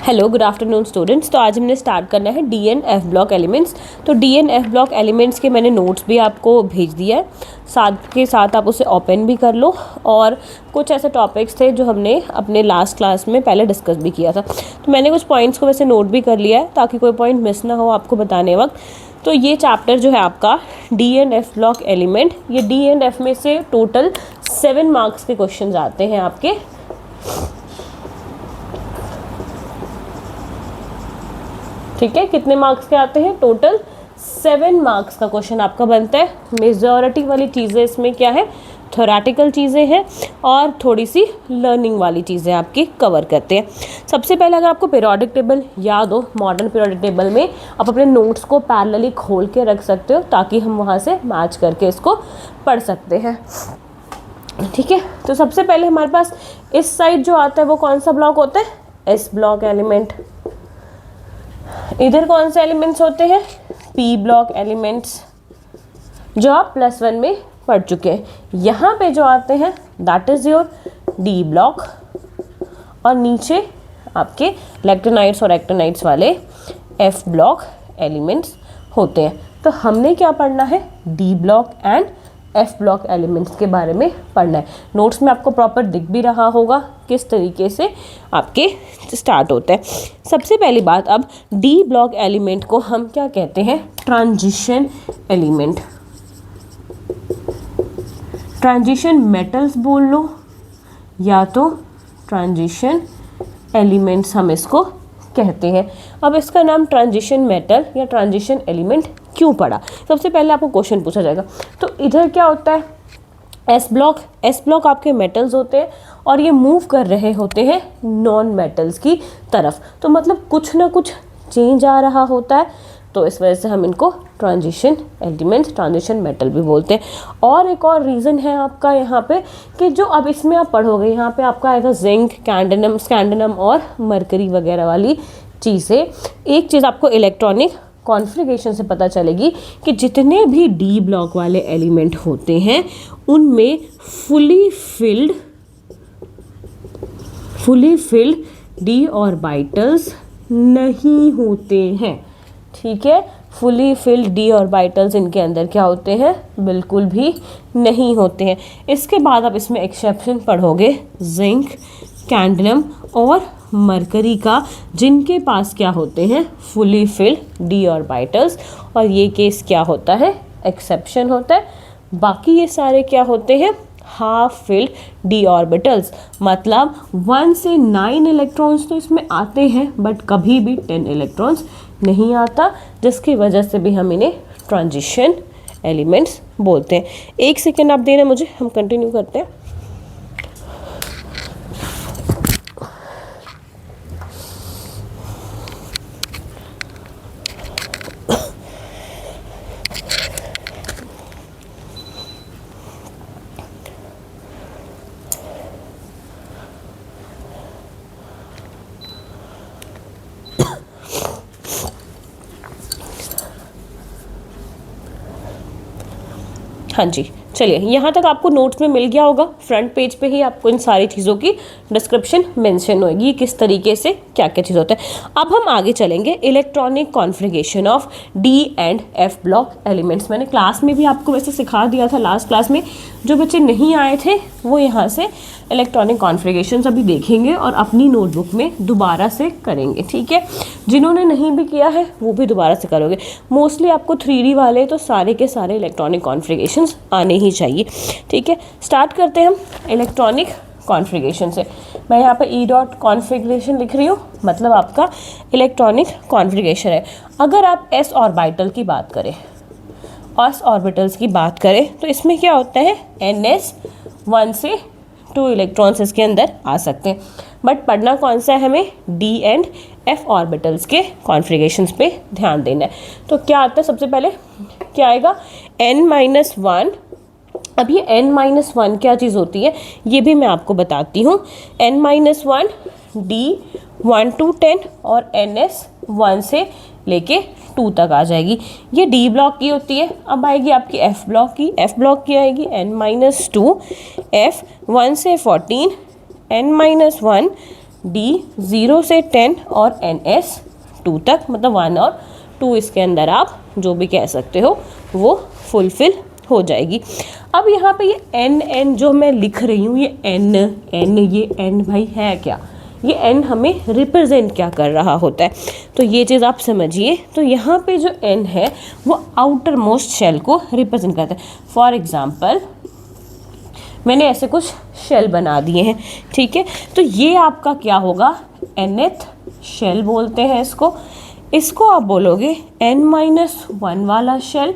Hello good afternoon students. तो आज हमने स्टार्ट करना है D and F block elements. तो D and F block elements के मैंने नोट्स भी आपको भेज दिया है, साथ के साथ आप उसे ओपन भी कर लो। और कुछ ऐसे टॉपिक्स थे जो हमने अपने लास्ट क्लास में पहले डिस्कस भी किया था, तो मैंने कुछ पॉइंट्स को वैसे नोट भी कर लिया है ताकि कोई पॉइंट मिस ना हो आपको बताने वक्त। तो ये चैप्टर जो है आपका D and F block element, ये डी एंड एफ में से टोटल 7 मार्क्स के क्वेश्चन आते हैं आपके। ठीक है, कितने मार्क्स के आते हैं? टोटल 7 मार्क्स का क्वेश्चन आपका बनता है। मेजॉरिटी वाली चीज़ें इसमें क्या है, थ्योरेटिकल चीज़ें हैं और थोड़ी सी लर्निंग वाली चीज़ें आपकी कवर करते हैं। सबसे पहले अगर आपको पीरियोडिक टेबल याद हो, मॉडर्न पीरियोडिक टेबल में आप अपने नोट्स को पैरेलली खोल के रख सकते हो ताकि हम वहाँ से मैच करके इसको पढ़ सकते हैं। ठीक है, तो सबसे पहले हमारे पास इस साइड जो आता है वो कौन सा ब्लॉक होता है? S block element. इधर कौन से एलिमेंट्स होते हैं? पी ब्लॉक एलिमेंट्स, जो आप +1 में पढ़ चुके हैं। यहाँ पे जो आते हैं that is your D block, और नीचे आपके इलेक्ट्रोनाइट्स और एक्टिनाइट्स वाले एफ ब्लॉक एलिमेंट्स होते हैं। तो हमने क्या पढ़ना है? D block and F block elements के बारे में पढ़ना है। नोट्स में आपको प्रॉपर दिख भी रहा होगा किस तरीके से आपके स्टार्ट होता है। सबसे पहली बात, अब डी ब्लॉक एलिमेंट को हम क्या कहते हैं? Transition element. ट्रांजिशन मेटल्स बोल लो या तो ट्रांजिशन एलिमेंट्स हम इसको कहते हैं। अब इसका नाम ट्रांजिशन मेटल या ट्रांजिशन एलिमेंट क्यों पड़ा? सबसे पहले आपको क्वेश्चन पूछा जाएगा। तो इधर क्या होता है? एस ब्लॉक आपके मेटल्स होते हैं और ये मूव कर रहे होते हैं नॉन मेटल्स की तरफ। तो मतलब कुछ ना कुछ चेंज आ रहा होता है, तो इस वजह से हम इनको ट्रांजिशन एलिमेंट्स, ट्रांजिशन मेटल भी बोलते हैं। और एक और रीज़न है आपका यहाँ पे कि जो अब इसमें आप पढ़ोगे, यहाँ पे आपका आएगा जिंक, स्कैंडिनम और मरकरी वगैरह वाली चीज़ें। एक चीज़ आपको इलेक्ट्रॉनिक कॉन्फ़िगरेशन से पता चलेगी कि जितने भी डी ब्लॉक वाले एलिमेंट होते हैं उनमें फुली फिल्ड डी ऑर्बिटल्स नहीं होते हैं। ठीक है, फुली फिल्ड डी ऑर्बिटल्स इनके अंदर क्या होते हैं? बिल्कुल भी नहीं होते हैं। इसके बाद आप इसमें एक्सेप्शन पढ़ोगे जिंक, कैडमियम और मरकरी का, जिनके पास क्या होते हैं? फुली फिल्ड डी ऑर्बिटल्स, और ये केस क्या होता है? एक्सेप्शन होता है। बाकी ये सारे क्या होते हैं? Half filled D orbitals. मतलब 1 से 9 इलेक्ट्रॉन्स तो इसमें आते हैं बट कभी भी 10 इलेक्ट्रॉन्स नहीं आता, जिसकी वजह से भी हम इन्हें ट्रांजिशन एलिमेंट्स बोलते हैं। एक सेकेंड आप देना मुझे, हम कंटिन्यू करते हैं। हाँ जी, चलिए, यहाँ तक आपको नोट्स में मिल गया होगा। फ्रंट पेज पे ही आपको इन सारी चीज़ों की डिस्क्रिप्शन मेंशन होगी, किस तरीके से क्या क्या चीज़ होता है। अब हम आगे चलेंगे electronic configuration of D and F block elements. मैंने क्लास में भी आपको वैसे सिखा दिया था लास्ट क्लास में। जो बच्चे नहीं आए थे वो यहाँ से इलेक्ट्रॉनिक कॉन्फ़िगरेशंस अभी देखेंगे और अपनी नोटबुक में दोबारा से करेंगे। ठीक है, जिन्होंने नहीं भी किया है वो भी दोबारा से करोगे। मोस्टली आपको 3D वाले तो सारे के सारे इलेक्ट्रॉनिक कॉन्फ़िगरेशंस आने ही चाहिए। ठीक है, स्टार्ट करते हैं हम इलेक्ट्रॉनिक कॉन्फ़िगरेशन से। मैं यहाँ पे ई डॉट कॉन्फ़िगरेशन लिख रही हूँ, मतलब आपका इलेक्ट्रॉनिक कॉन्फ़िगरेशन है। अगर आप एस ऑर्बिटल की बात करें, एस ऑर्बिटल्स की बात करें तो इसमें क्या होता है? NS 1 से 2 इलेक्ट्रॉन्स इसके अंदर आ सकते हैं, बट पढ़ना कौन सा है हमें? डी एंड एफ ऑर्बिटल्स के कॉन्फ़िगरेशंस पे ध्यान देना है। तो क्या आता है? सबसे पहले क्या आएगा? N-1। अब ये N-1 क्या चीज़ होती है ये भी मैं आपको बताती हूँ। N-1 D 1 to 10 और NS 1 से लेके 2 तक आ जाएगी। ये डी ब्लॉक की होती है। अब आएगी आपकी एफ ब्लॉक की। एफ ब्लॉक की आएगी N-2, F 1 से 14, N-1 डी 0 से 10 और NS2 तक, मतलब 1 और 2 इसके अंदर आप जो भी कह सकते हो वो फुलफिल हो जाएगी। अब यहाँ पे ये NN जो मैं लिख रही हूँ, ये N ये N भाई है क्या, ये N हमें रिप्रेजेंट क्या कर रहा होता है, तो ये चीज़ आप समझिए। तो यहाँ पे जो N है वो आउटर मोस्ट शेल को रिप्रेजेंट करता है। फॉर एग्जाम्पल मैंने ऐसे कुछ शेल बना दिए हैं, ठीक है, तो ये आपका क्या होगा, nth शेल बोलते हैं इसको। इसको आप बोलोगे n-1 वाला शेल,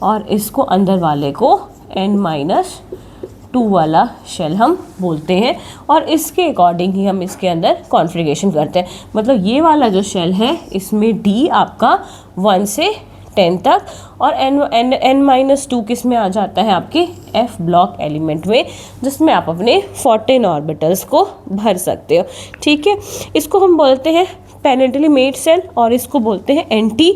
और इसको अंदर वाले को n-2 वाला शेल हम बोलते हैं, और इसके अकॉर्डिंग ही हम इसके अंदर कॉन्फ़िगरेशन करते हैं। मतलब ये वाला जो शेल है इसमें d आपका 1 से 10 तक, और n-2 किस में आ जाता है, आपके f ब्लॉक एलिमेंट में, जिसमें आप अपने 14 ऑर्बिटल्स को भर सकते हो, ठीक है। इसको हम बोलते हैं पेनिल्टीमेट शेल, और इसको बोलते हैं एंटी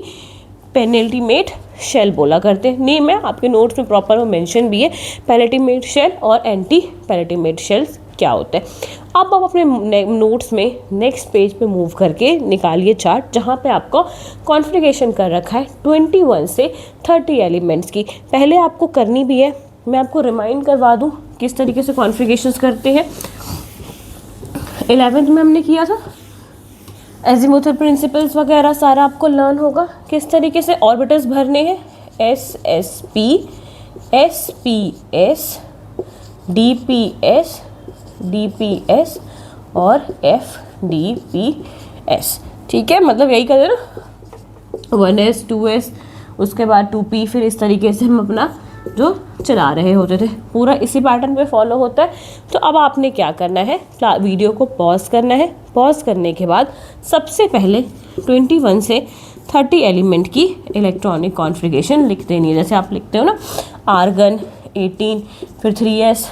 पेनिल्टीमेट शेल बोला करते हैं। नेम है आपके नोट्स में प्रॉपर वो मेंशन भी है, पेनिल्टीमेट शेल और एंटी पेनिल्टीमेट शेल्स क्या होते हैं। अब आप अपने नोट्स में नेक्स्ट पेज पे मूव करके निकालिए चार्ट, जहाँ पे आपको कॉन्फ़िगरेशन कर रखा है 21 से 30 एलिमेंट्स की। पहले आपको करनी भी है, मैं आपको रिमाइंड करवा दूँ किस तरीके से कॉन्फ़िगरेशंस करते हैं। 11th में हमने किया था, एजीमुथल प्रिंसिपल्स वगैरह सारा आपको लर्न होगा किस तरीके से ऑर्बिटल्स भरने हैं। SSP, SPS, DPS, DPS और FDPS, ठीक है, मतलब यही कर देना 1S 2S, उसके बाद 2P, फिर इस तरीके से हम अपना जो चला रहे होते थे, पूरा इसी पैटर्न पे फॉलो होता है। तो अब आपने क्या करना है, वीडियो को पॉज करना है। पॉज करने के बाद सबसे पहले 21 से 30 एलिमेंट की इलेक्ट्रॉनिक कॉन्फ़िगरेशन लिख देनी है, जैसे आप लिखते हो ना आर्गन 18, फिर 3S,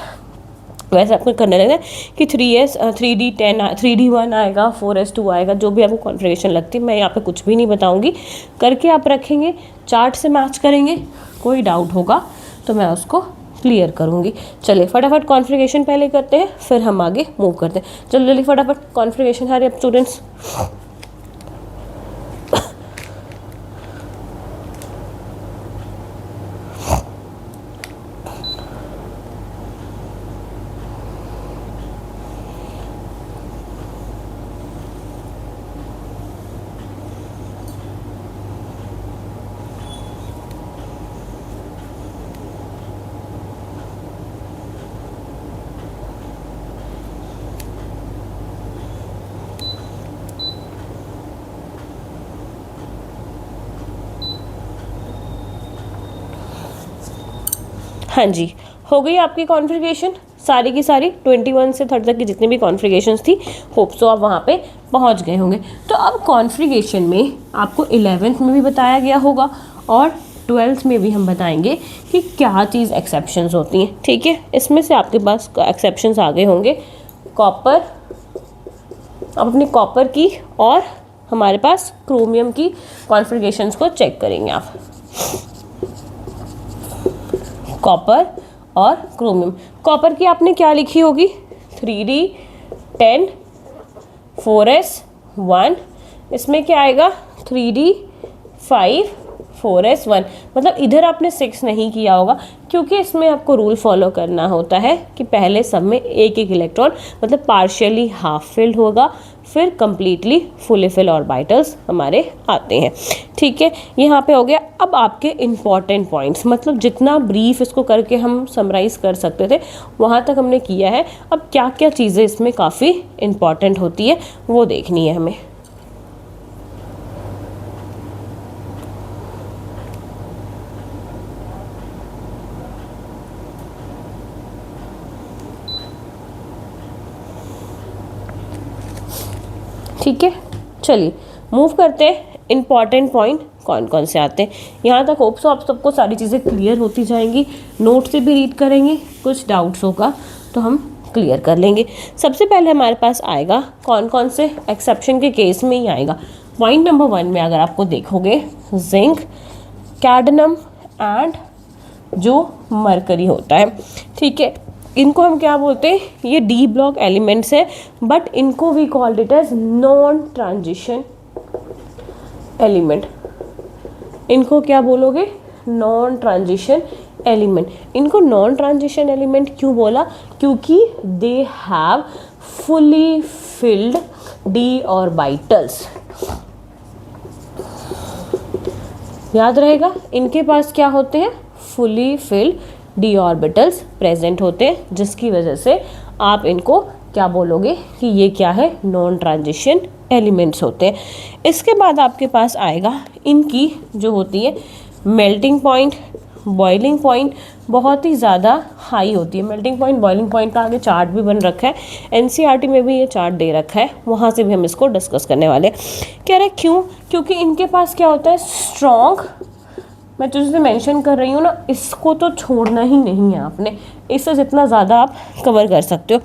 वैसे आपको करने लगना है कि 3S 3D10 3D1 आएगा, 4S2 आएगा, जो भी आपको कॉन्फ़िगरेशन लगती है। मैं यहाँ पे कुछ भी नहीं बताऊँगी, करके आप रखेंगे, चार्ट से मैच करेंगे, कोई डाउट होगा तो मैं उसको क्लियर करूँगी। चलिए फटाफट कॉन्फ़िगरेशन पहले करते हैं, फिर हम आगे मूव करते हैं। चलो जल्दी फटाफट कॉन्फ़िगरेशन, हरी अप स्टूडेंट्स। हाँ जी, हो गई आपकी कॉन्फ़िगरेशन सारी की सारी 21 से 30 तक की जितनी भी कॉन्फ़िगरेशंस थी। होप सो आप वहाँ पे पहुँच गए होंगे। तो अब कॉन्फ़िगरेशन में आपको 11th में भी बताया गया होगा और 12th में भी हम बताएंगे कि क्या चीज़ एक्सेप्शंस होती हैं, ठीक है। इसमें से आपके पास एक्सेप्शंस आ गए होंगे कॉपर, अब अपनी कॉपर की और हमारे पास क्रोमियम की कॉन्फ़िगरेशंस को चेक करेंगे आप। कॉपर और क्रोमियम, कॉपर की आपने क्या लिखी होगी 3D10 4S1, इसमें क्या आएगा 3D5 4S1, मतलब इधर आपने 6 नहीं किया होगा क्योंकि इसमें आपको रूल फॉलो करना होता है कि पहले सब में एक एक इलेक्ट्रॉन, मतलब पार्शियली हाफ फिल्ड होगा, फिर कंप्लीटली फुली फिल ऑर्बिटल्स हमारे आते हैं, ठीक है। यहाँ पे हो गया। अब आपके इम्पॉर्टेंट पॉइंट्स, मतलब जितना ब्रीफ इसको करके हम समराइज़ कर सकते थे वहाँ तक हमने किया है। अब क्या क्या चीज़ें इसमें काफ़ी इम्पॉर्टेंट होती है वो देखनी है हमें। ठीक है, चलिए मूव करते हैं। इम्पॉर्टेंट पॉइंट कौन कौन से आते हैं यहाँ तक, होप सो आप सबको सारी चीज़ें क्लियर होती जाएंगी। नोट से भी रीड करेंगे, कुछ डाउट्स होगा तो हम क्लियर कर लेंगे। सबसे पहले हमारे पास आएगा कौन कौन से एक्सेप्शन के केस में ही आएगा। पॉइंट नंबर 1 में अगर आपको देखोगे जिंक, कैडमियम एंड जो मरकरी होता है, ठीक है। इनको हम क्या बोलते हैं, ये डी ब्लॉक एलिमेंट्स है, बट इनको we called it as non transition element. इनको क्या बोलोगे, नॉन ट्रांजिशन एलिमेंट। इनको नॉन ट्रांजिशन एलिमेंट क्यों बोला, क्योंकि they have fully filled D orbitals. याद रहेगा, इनके पास क्या होते हैं, fully filled D orbitals present होते हैं, जिसकी वजह से आप इनको क्या बोलोगे कि ये क्या है, नॉन ट्रांजिशन एलिमेंट्स होते हैं। इसके बाद आपके पास आएगा इनकी जो होती है मेल्टिंग पॉइंट, बॉइलिंग पॉइंट बहुत ही ज़्यादा हाई होती है। मेल्टिंग पॉइंट, बॉइलिंग पॉइंट का आगे चार्ट भी बन रखा है, एनसीईआरटी में भी ये चार्ट दे रखा है, वहाँ से भी हम इसको डिस्कस करने वाले हैं। कह रहे क्यों, क्योंकि इनके पास क्या होता है, स्ट्रॉन्ग, मैं तुझसे मेंशन कर रही हूँ ना, इसको तो छोड़ना ही नहीं है आपने, इससे जितना ज़्यादा आप कवर कर सकते हो।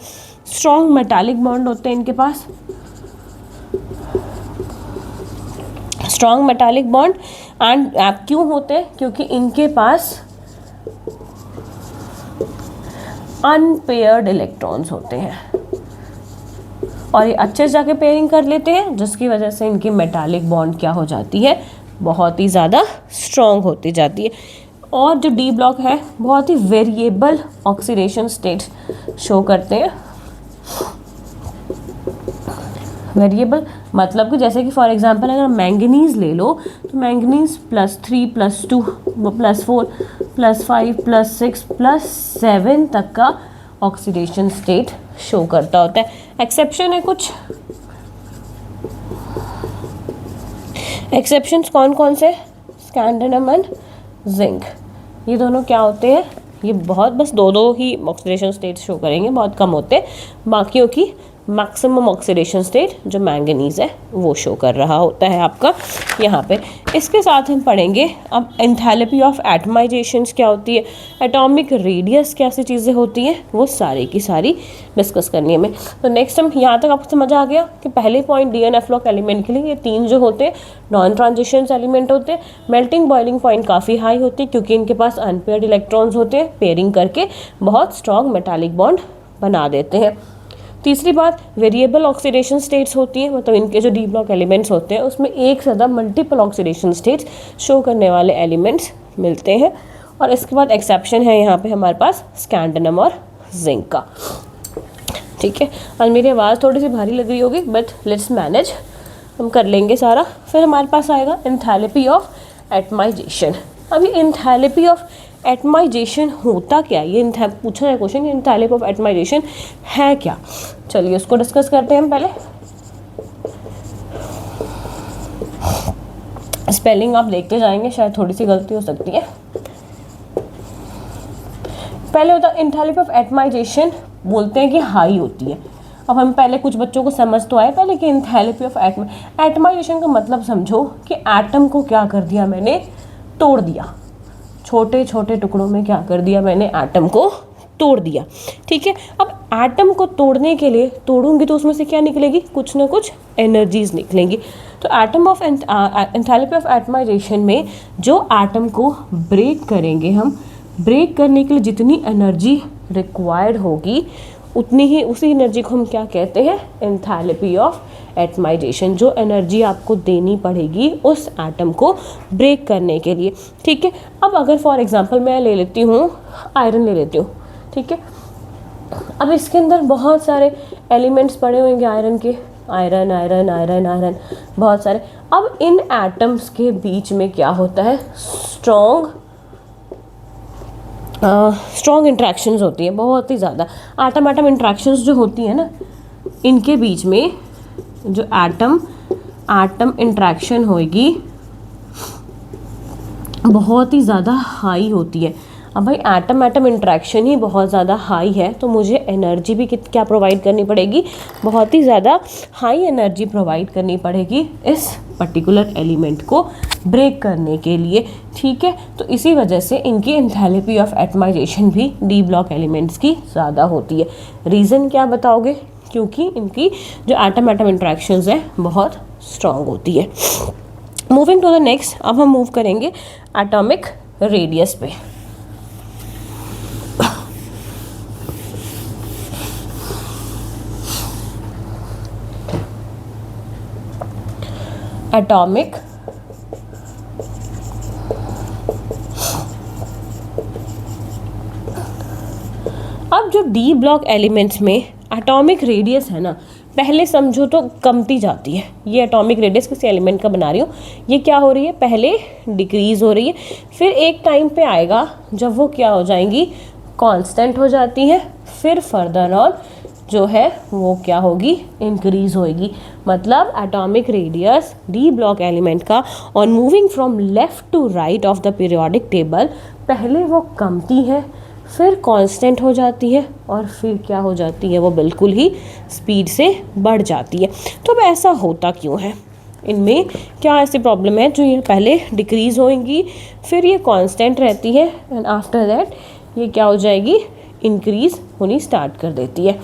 स्ट्रॉन्ग मेटालिक बॉन्ड होते हैं इनके पास, स्ट्रॉन्ग मेटालिक बॉन्ड, एंड क्यों होते हैं, क्योंकि इनके पास अनपेयर्ड इलेक्ट्रॉन्स होते हैं और ये अच्छे से जाके पेयरिंग कर लेते हैं, जिसकी वजह से इनकी मेटालिक बॉन्ड क्या हो जाती है, बहुत ही ज़्यादा स्ट्रॉन्ग होती जाती है। और जो डी ब्लॉक है बहुत ही वेरिएबल ऑक्सीडेशन स्टेट्स शो करते हैं। वेरिएबल मतलब कि जैसे कि फॉर एग्जांपल अगर मैंगनीज ले लो तो मैंगनीज +3 +2 +4 +5 +6 +7 तक का ऑक्सीडेशन स्टेट शो करता होता है। एक्सेप्शन है कुछ, एक्सेप्शंस कौन कौन से, स्कैंडिनम एंड जिंक, ये दोनों क्या होते हैं, ये बहुत बस दो ही ऑक्सीडेशन स्टेट शो करेंगे, बहुत कम होते हैं, बाकियों की मैक्सिमम ऑक्सीडेशन स्टेट जो मैंगनीज है वो शो कर रहा होता है आपका यहाँ पे। इसके साथ हम पढ़ेंगे अब एंथैल्पी ऑफ एटमाइजेशंस क्या होती है, एटॉमिक रेडियस कैसी चीज़ें होती हैं, वो सारी की सारी डिस्कस करनी है हमें। तो नेक्स्ट हम यहाँ तक आपको समझ आ गया कि पहले point D and F block element के लिए ये 3 जो होते हैं नॉन ट्रांजिशन एलिमेंट होते हैं। मेल्टिंग बॉइलिंग पॉइंट काफ़ी हाई होती है क्योंकि इनके पास अनपेयर्ड इलेक्ट्रॉन्स होते हैं, पेयरिंग करके बहुत स्ट्रॉन्ग मेटालिक बॉन्ड बना देते हैं। तीसरी बात, वेरिएबल ऑक्सीडेशन स्टेट्स होती है, मतलब इनके जो डी ब्लॉक एलिमेंट्स होते हैं उसमें एक से ज़्यादा मल्टीपल ऑक्सीडेशन स्टेट्स शो करने वाले एलिमेंट्स मिलते हैं। और इसके बाद एक्सेप्शन है यहाँ पे हमारे पास स्कैंडिनम और जिंक का। ठीक है, आज मेरी आवाज़ थोड़ी सी भारी लग रही होगी बट लेट्स मैनेज, हम कर लेंगे सारा। फिर हमारे पास आएगा एंथैल्पी ऑफ एटमाइजेशन। अभी एंथैल्पी ऑफ एटमाइजेशन होता क्या, ये पूछा है क्वेश्चन, एंथैल्पी ऑफ एटमाइजेशन है क्या, चलिए उसको डिस्कस करते हैं हम। पहले स्पेलिंग आप देखते जाएंगे, शायद थोड़ी सी गलती हो सकती है। पहले होता है एंथैल्पी ऑफ एटमाइजेशन, बोलते हैं कि हाई होती है। अब हम पहले कुछ बच्चों को समझ तो आए पहले कि एंथैल्पी ऑफ एटमाइजेशन का मतलब समझो कि एटम को क्या कर दिया मैंने, तोड़ दिया, छोटे छोटे टुकड़ों में क्या कर दिया मैंने, एटम को तोड़ दिया। ठीक है, अब एटम को तोड़ने के लिए तोड़ूंगी तो उसमें से क्या निकलेगी, कुछ ना कुछ एनर्जीज निकलेंगी। तो atom of enthalpy of atomization में जो एटम को ब्रेक करेंगे हम, ब्रेक करने के लिए जितनी एनर्जी रिक्वायर्ड होगी उतनी ही, उसी एनर्जी को हम क्या कहते हैं, एंथैल्पी ऑफ एटमाइजेशन। जो एनर्जी आपको देनी पड़ेगी उस एटम को ब्रेक करने के लिए। ठीक है, अब अगर फॉर एग्जांपल मैं ले लेती हूँ आयरन ले लेती हूँ, ठीक है, अब इसके अंदर बहुत सारे एलिमेंट्स पड़े होंगे आयरन के, आयरन आयरन आयरन आयरन बहुत सारे। अब इन एटम्स के बीच में क्या होता है, स्ट्रॉन्ग इंट्रैक्शंस होती है, बहुत ही ज़्यादा एटम एटम इंट्रैक्शंस जो होती है ना, इनके बीच में जो एटम इंट्रैक्शन होगी बहुत ही ज़्यादा हाई होती है। अब भाई एटम एटम इंट्रैक्शन ही बहुत ज़्यादा हाई है तो मुझे एनर्जी भी क्या प्रोवाइड करनी पड़ेगी, बहुत ही ज़्यादा हाई एनर्जी प्रोवाइड करनी पड़ेगी इस पर्टिकुलर एलिमेंट को ब्रेक करने के लिए। ठीक है, तो इसी वजह से इनकी एंथैल्पी ऑफ एटमाइजेशन भी डी ब्लॉक एलिमेंट्स की ज़्यादा होती है। रीज़न क्या बताओगे, क्योंकि इनकी जो एटम एटम इंट्रैक्शंस है बहुत स्ट्रॉन्ग होती है। मूविंग टू द नेक्स्ट, अब हम मूव करेंगे एटॉमिक रेडियस पे। एटॉमिक अब जो डी ब्लॉक एलिमेंट्स में एटॉमिक रेडियस है ना, पहले समझो तो कमती जाती है। ये एटॉमिक रेडियस किसी एलिमेंट का बना रही हूँ, ये क्या हो रही है, पहले डिक्रीज हो रही है, फिर एक टाइम पे आएगा जब वो क्या हो जाएंगी, कांस्टेंट हो जाती है, फिर फर्दर ऑन जो है वो क्या होगी, इंक्रीज होगी। मतलब atomic radius D block element का on moving from left to right of the periodic table, पहले वो कमती है, फिर कांस्टेंट हो जाती है, और फिर क्या हो जाती है, वो बिल्कुल ही स्पीड से बढ़ जाती है। तो अब ऐसा होता क्यों है, इनमें क्या ऐसी प्रॉब्लम है जो ये पहले डिक्रीज होएंगी, फिर ये कांस्टेंट रहती है, एंड आफ्टर दैट ये क्या हो जाएगी, इंक्रीज होनी स्टार्ट कर देती है।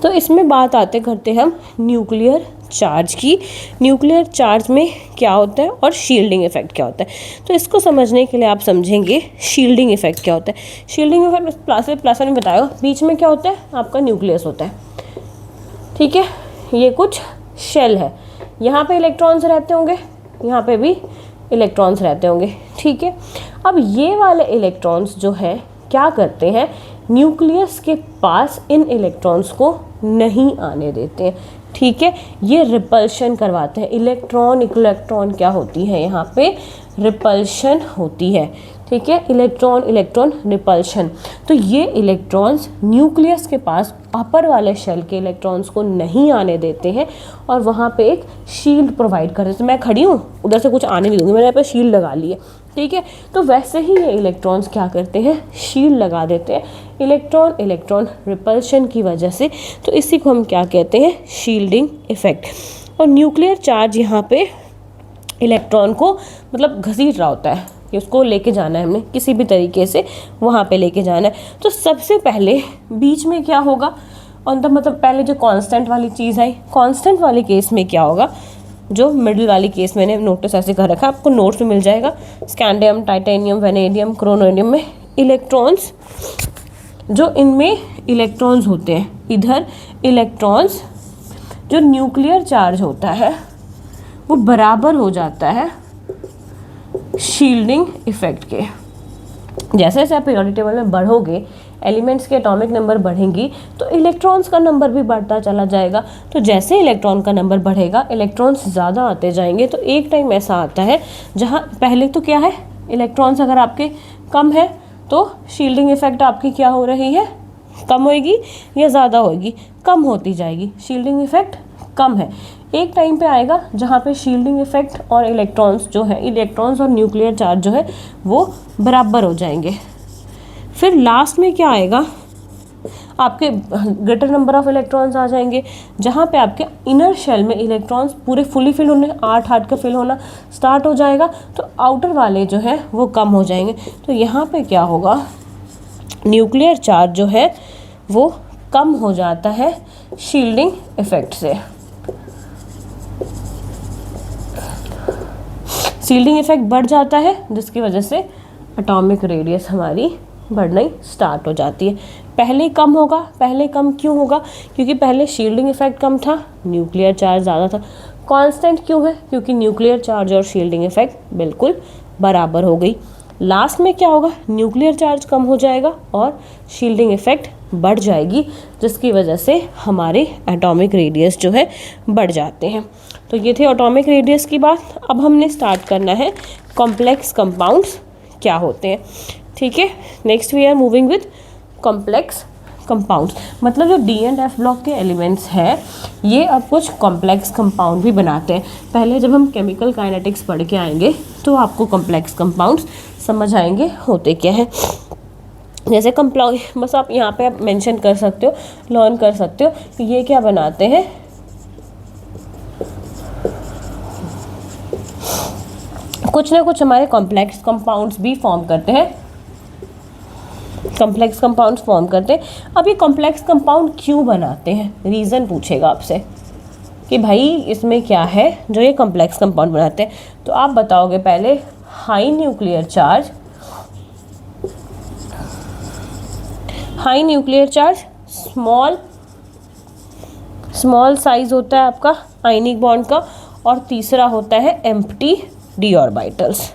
तो इसमें बात आते करते हम न्यूक्लियर चार्ज की। न्यूक्लियर चार्ज में क्या होता है और शील्डिंग इफेक्ट क्या होता है, तो इसको समझने के लिए आप समझेंगे शील्डिंग इफेक्ट क्या होता है। शील्डिंग इफेक्ट प्लस में बताया, बीच में क्या होता है, आपका न्यूक्लियस होता है, ठीक है, ये कुछ शेल है, यहाँ पे इलेक्ट्रॉन्स रहते होंगे, यहाँ पे भी इलेक्ट्रॉन्स रहते होंगे, ठीक है। अब ये वाले इलेक्ट्रॉन्स जो है क्या करते हैं, न्यूक्लियस के पास इन इलेक्ट्रॉन्स को नहीं आने देते हैं, ठीक है, ये रिपल्शन करवाते हैं। इलेक्ट्रॉन क्या होती है, यहाँ पे रिपल्शन होती है, ठीक है, इलेक्ट्रॉन रिपल्शन। तो ये इलेक्ट्रॉन्स न्यूक्लियस के पास अपर वाले शेल के इलेक्ट्रॉन्स को नहीं आने देते हैं, और वहाँ पे एक शील्ड प्रोवाइड कर देते हैं। मैं खड़ी हूँ, उधर से कुछ आने नहीं दूँगी, मैंने यहाँ पे शील्ड लगा ली है, ठीक है। तो वैसे ही ये इलेक्ट्रॉन्स क्या करते हैं, शील्ड लगा देते हैं इलेक्ट्रॉन रिपल्शन की वजह से। तो इसी को हम क्या कहते हैं, शील्डिंग इफेक्ट। और न्यूक्लियर चार्ज यहाँ पे इलेक्ट्रॉन को मतलब घसीट रहा होता है कि उसको लेके जाना है, हमने किसी भी तरीके से वहाँ पे लेके जाना है। तो सबसे पहले बीच में क्या होगा, ऑन द मतलब पहले जो कांस्टेंट वाली चीज़ आई, कांस्टेंट वाले केस में क्या होगा, जो मिडिल वाली केस मैंने नोटिस ऐसे कर रखा है, आपको नोट्स में मिल जाएगा, स्कैंडियम, टाइटेनियम, वेनेडियम, क्रोनोडियम में इलेक्ट्रॉन्स, जो इनमें इलेक्ट्रॉन्स होते हैं, इधर इलेक्ट्रॉन्स जो न्यूक्लियर चार्ज होता है वो बराबर हो जाता है शील्डिंग इफेक्ट के। जैसे जैसे आप पीरियोडिक टेबल में बढ़ोगे, एलिमेंट्स के एटॉमिक नंबर बढ़ेंगी, तो इलेक्ट्रॉन्स का नंबर भी बढ़ता चला जाएगा। तो जैसे इलेक्ट्रॉन का नंबर बढ़ेगा, इलेक्ट्रॉन्स ज़्यादा आते जाएंगे। तो एक टाइम ऐसा आता है जहाँ पहले तो क्या है, इलेक्ट्रॉन्स अगर आपके कम है तो शील्डिंग इफेक्ट आपकी क्या हो रही है, कम होएगी या ज़्यादा होएगी, कम होती जाएगी, शील्डिंग इफेक्ट कम है। एक टाइम पे आएगा जहाँ पे शील्डिंग इफेक्ट और इलेक्ट्रॉन्स जो है, इलेक्ट्रॉन्स और न्यूक्लियर चार्ज जो है वो बराबर हो जाएंगे। फिर लास्ट में क्या आएगा, आपके ग्रेटर नंबर ऑफ इलेक्ट्रॉन्स आ जाएंगे, जहाँ पे आपके इनर शेल में इलेक्ट्रॉन्स पूरे फुली फिल होने, 8 का फिल होना स्टार्ट हो जाएगा। तो आउटर वाले जो है वो कम हो जाएंगे। तो यहाँ पे क्या होगा, न्यूक्लियर चार्ज जो है वो कम हो जाता है शील्डिंग इफेक्ट से। शील्डिंग इफेक्ट बढ़ जाता है, जिसकी वजह से एटॉमिक रेडियस हमारी बढ़ना ही स्टार्ट हो जाती है। पहले कम होगा, पहले कम क्यों होगा, क्योंकि पहले शील्डिंग इफेक्ट कम था, न्यूक्लियर चार्ज ज़्यादा था। कांस्टेंट क्यों है, क्योंकि न्यूक्लियर चार्ज और शील्डिंग इफेक्ट बिल्कुल बराबर हो गई। लास्ट में क्या होगा, न्यूक्लियर चार्ज कम हो जाएगा और शील्डिंग इफेक्ट बढ़ जाएगी, जिसकी वजह से हमारे एटॉमिक रेडियस जो है बढ़ जाते हैं। तो ये थे एटॉमिक रेडियस की बात। अब हमने स्टार्ट करना है कॉम्प्लेक्स कंपाउंड्स क्या होते हैं, ठीक है। Next we are moving with complex compounds, मतलब जो डी एंड एफ ब्लॉक के एलिमेंट्स हैं ये अब कुछ कॉम्प्लेक्स कंपाउंड भी बनाते हैं। पहले जब हम केमिकल काइनेटिक्स पढ़ के आएंगे तो आपको कॉम्प्लेक्स कंपाउंड्स समझ आएंगे होते क्या हैं। जैसे बस आप यहाँ पे आप मेंशन कर सकते हो, लर्न कर सकते हो कि ये क्या बनाते हैं, कुछ ना कुछ हमारे कॉम्प्लेक्स कंपाउंड्स भी फॉर्म करते हैं, कॉम्प्लेक्स कंपाउंड्स फॉर्म करते हैं। अब ये कॉम्प्लेक्स कंपाउंड क्यों बनाते हैं, रीज़न पूछेगा आपसे कि भाई इसमें क्या है जो ये कॉम्प्लेक्स कंपाउंड बनाते हैं। तो आप बताओगे पहले high nuclear charge, high nuclear charge, small size होता है आपका आयनिक बॉन्ड का, और तीसरा होता है empty D orbitals.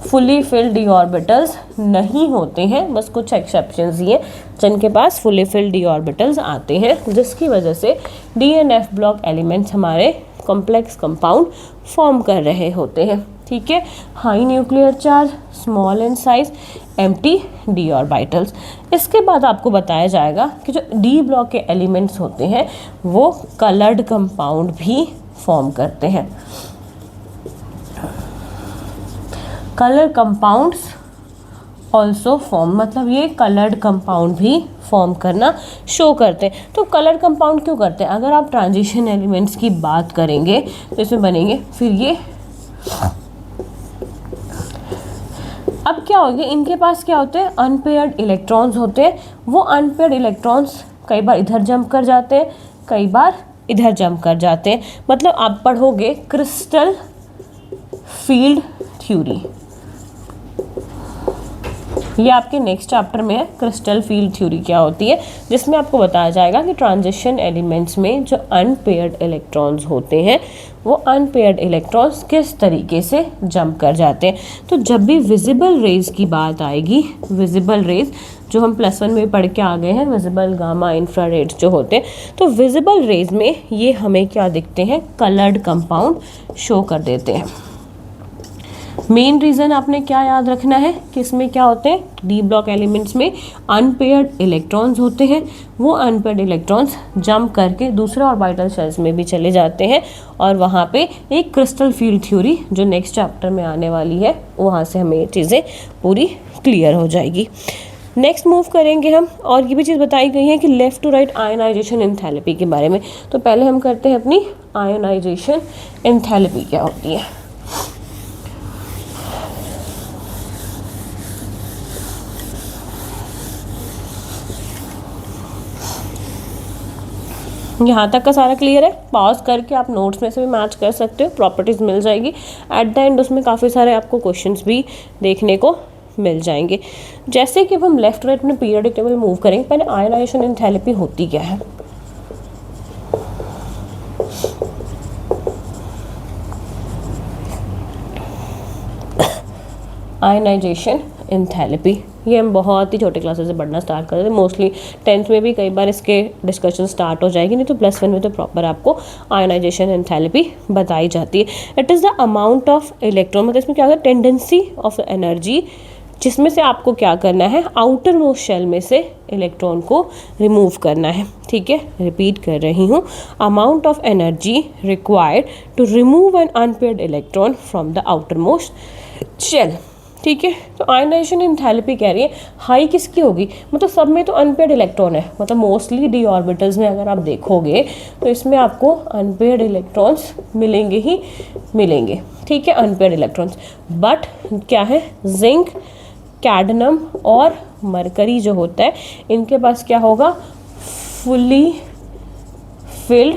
Fully filled D orbitals नहीं होते हैं, बस कुछ एक्सेप्शंस ही हैं जिनके पास फुली फिल्ड डी ऑर्बिटल्स आते हैं, जिसकी वजह से D and F block elements हमारे कॉम्प्लेक्स कंपाउंड फॉर्म कर रहे होते हैं। ठीक है, high nuclear charge, small in size, empty D orbitals. इसके बाद आपको बताया जाएगा कि जो डी ब्लॉक के एलिमेंट्स होते हैं वो कलर्ड कंपाउंड भी फॉर्म करते हैं। कलर कंपाउंड्स ऑल्सो फॉर्म, मतलब ये कलर्ड कंपाउंड भी फॉर्म करना शो करते हैं। तो कलर कंपाउंड क्यों करते हैं? अगर आप ट्रांजिशन एलिमेंट्स की बात करेंगे तो इसमें बनेंगे फिर ये। अब क्या हो गया, इनके पास क्या होते हैं, अनपेयर्ड इलेक्ट्रॉन्स होते हैं। वो अनपेयर्ड इलेक्ट्रॉन्स कई बार इधर जंप कर जाते हैं, कई बार इधर जंप कर जाते हैं। मतलब आप पढ़ोगे क्रिस्टल फील्ड थ्योरी, ये आपके नेक्स्ट चैप्टर में है, क्रिस्टल फील्ड थ्योरी क्या होती है, जिसमें आपको बताया जाएगा कि ट्रांजिशन एलिमेंट्स में जो अनपेयर्ड इलेक्ट्रॉन्स होते हैं वो अनपेयर्ड इलेक्ट्रॉन्स किस तरीके से जंप कर जाते हैं। तो जब भी विजिबल रेज की बात आएगी, विजिबल रेज जो हम +1 में पढ़ के आ गए हैं, विजिबल, गामा, इंफ्रारेड जो होते हैं, तो विजिबल रेज में ये हमें क्या दिखते हैं, कलर्ड कंपाउंड शो कर देते हैं। मेन रीज़न आपने क्या याद रखना है कि इसमें क्या होते हैं, डी ब्लॉक एलिमेंट्स में अनपेयर्ड इलेक्ट्रॉन्स होते हैं। वो अनपेयर्ड इलेक्ट्रॉन्स जंप करके दूसरे ऑर्बिटल शेल्स में भी चले जाते हैं और वहाँ पे एक क्रिस्टल फील्ड थ्योरी जो नेक्स्ट चैप्टर में आने वाली है, वहाँ से हमें ये चीज़ें पूरी क्लियर हो जाएगी। नेक्स्ट मूव करेंगे हम, और ये भी चीज़ बताई गई है कि left to right ionization enthalpy के बारे में। तो पहले हम करते हैं अपनी आयनाइजेशन एंथैल्पी क्या होती है। यहाँ तक का सारा क्लियर है? पॉज करके आप नोट्स में से भी मैच कर सकते हो, प्रॉपर्टीज़ मिल जाएगी। एट द एंड उसमें काफ़ी सारे आपको क्वेश्चंस भी देखने को मिल जाएंगे। जैसे कि अब हम लेफ्ट राइट में पीरियोडिक टेबल मूव करेंगे, पहले आयनाइजेशन एंथैल्पी होती क्या है। आयनाइजेशन एंथैल्पी ये हम बहुत ही छोटे क्लासेस से पढ़ना स्टार्ट कर देते हैं, मोस्टली 10th में भी कई बार इसके डिस्कशन स्टार्ट हो जाएगी, नहीं तो +1 में तो प्रॉपर आपको आयनाइजेशन एंथैल्पी बताई जाती है। It is the amount of electron, मतलब इसमें क्या होता है, टेंडेंसी ऑफ एनर्जी, जिसमें से आपको क्या करना है, आउटर मोस्ट शेल में से इलेक्ट्रॉन को रिमूव करना है। ठीक है, रिपीट कर रही हूँ, amount of energy required to remove an unpaired electron from the outermost shell. ठीक है, तो आयनाइजेशन एंथैल्पी कह रही है हाई किसकी होगी, मतलब सब में तो अनपेयर्ड इलेक्ट्रॉन है, मतलब मोस्टली डी ऑर्बिटल्स में अगर आप देखोगे तो इसमें आपको अनपेयर्ड इलेक्ट्रॉन्स मिलेंगे ही मिलेंगे। ठीक है, अनपेयर्ड इलेक्ट्रॉन्स, बट क्या है, जिंक, कैडमियम और मरकरी जो होता है, इनके पास क्या होगा, फुली फिल्ड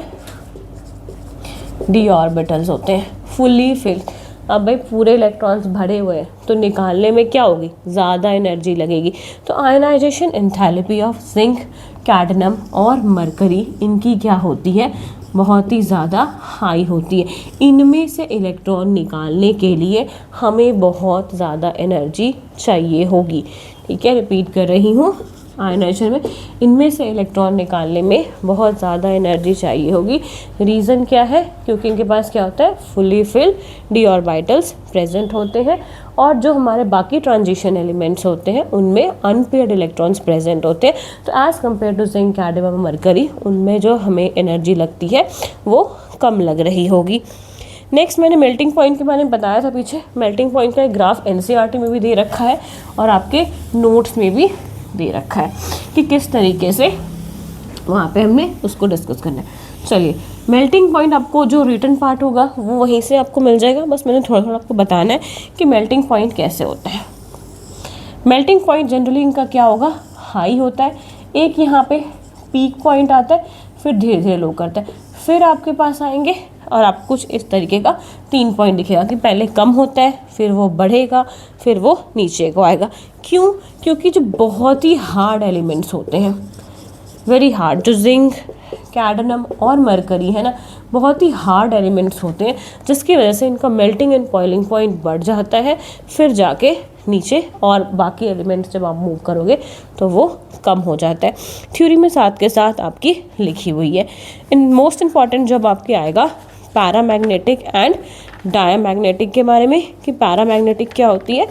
डी ऑर्बिटल्स होते हैं, फुली फिल्ड। अब भाई पूरे इलेक्ट्रॉन्स भरे हुए हैं तो निकालने में क्या होगी, ज़्यादा एनर्जी लगेगी। तो ionization enthalpy of zinc, cadmium और मरकरी, इनकी क्या होती है, बहुत ही ज़्यादा हाई होती है। इनमें से इलेक्ट्रॉन निकालने के लिए हमें बहुत ज़्यादा एनर्जी चाहिए होगी। ठीक है, रिपीट कर रही हूँ, आयनाइजेशन में इनमें से इलेक्ट्रॉन निकालने में बहुत ज़्यादा एनर्जी चाहिए होगी। रीज़न क्या है, क्योंकि इनके पास क्या होता है, fully filled D orbitals present होते हैं, और जो हमारे बाकी ट्रांजिशन एलिमेंट्स होते हैं उनमें अनपेयर्ड इलेक्ट्रॉन्स प्रेजेंट होते हैं। तो as compare to zinc, cadmium, mercury, उनमें जो हमें एनर्जी लगती है वो कम लग रही होगी। नेक्स्ट मैंने मेल्टिंग पॉइंट के बारे में बताया था पीछे। मेल्टिंग पॉइंट का एक ग्राफ एनसीईआरटी में भी दे रखा है और आपके नोट्स में भी दे रखा है कि किस तरीके से वहाँ पे हमने उसको डिस्कस करना है। चलिए, मेल्टिंग पॉइंट आपको जो रिटन पार्ट होगा वो वहीं से आपको मिल जाएगा, बस मैंने थोड़ा थोड़ा आपको बताना है कि मेल्टिंग पॉइंट कैसे होता है। मेल्टिंग पॉइंट जनरली इनका क्या होगा, हाई होता है, एक यहाँ पे पीक पॉइंट आता है, फिर धीरे धीरे लो करता है, फिर आपके पास आएंगे और आपको कुछ इस तरीके का 3 पॉइंट दिखेगा कि पहले कम होता है, फिर वो बढ़ेगा, फिर वो नीचे को आएगा। क्यों? क्योंकि जो बहुत ही हार्ड एलिमेंट्स होते हैं, वेरी हार्ड। जो जिंक, कैडमियम और मरकरी है ना, बहुत ही हार्ड एलिमेंट्स होते हैं, जिसकी वजह से इनका मेल्टिंग एंड बॉइलिंग पॉइंट बढ़ जाता है, फिर जाके नीचे और बाकी एलिमेंट्स जब आप मूव करोगे तो वो कम हो जाता है। थ्योरी में साथ के साथ आपकी लिखी हुई है। इन मोस्ट इम्पॉर्टेंट जब आपके आएगा पैरामैग्नेटिक एंड डायामैग्नेटिक के बारे में, कि पैरामैग्नेटिक क्या होती है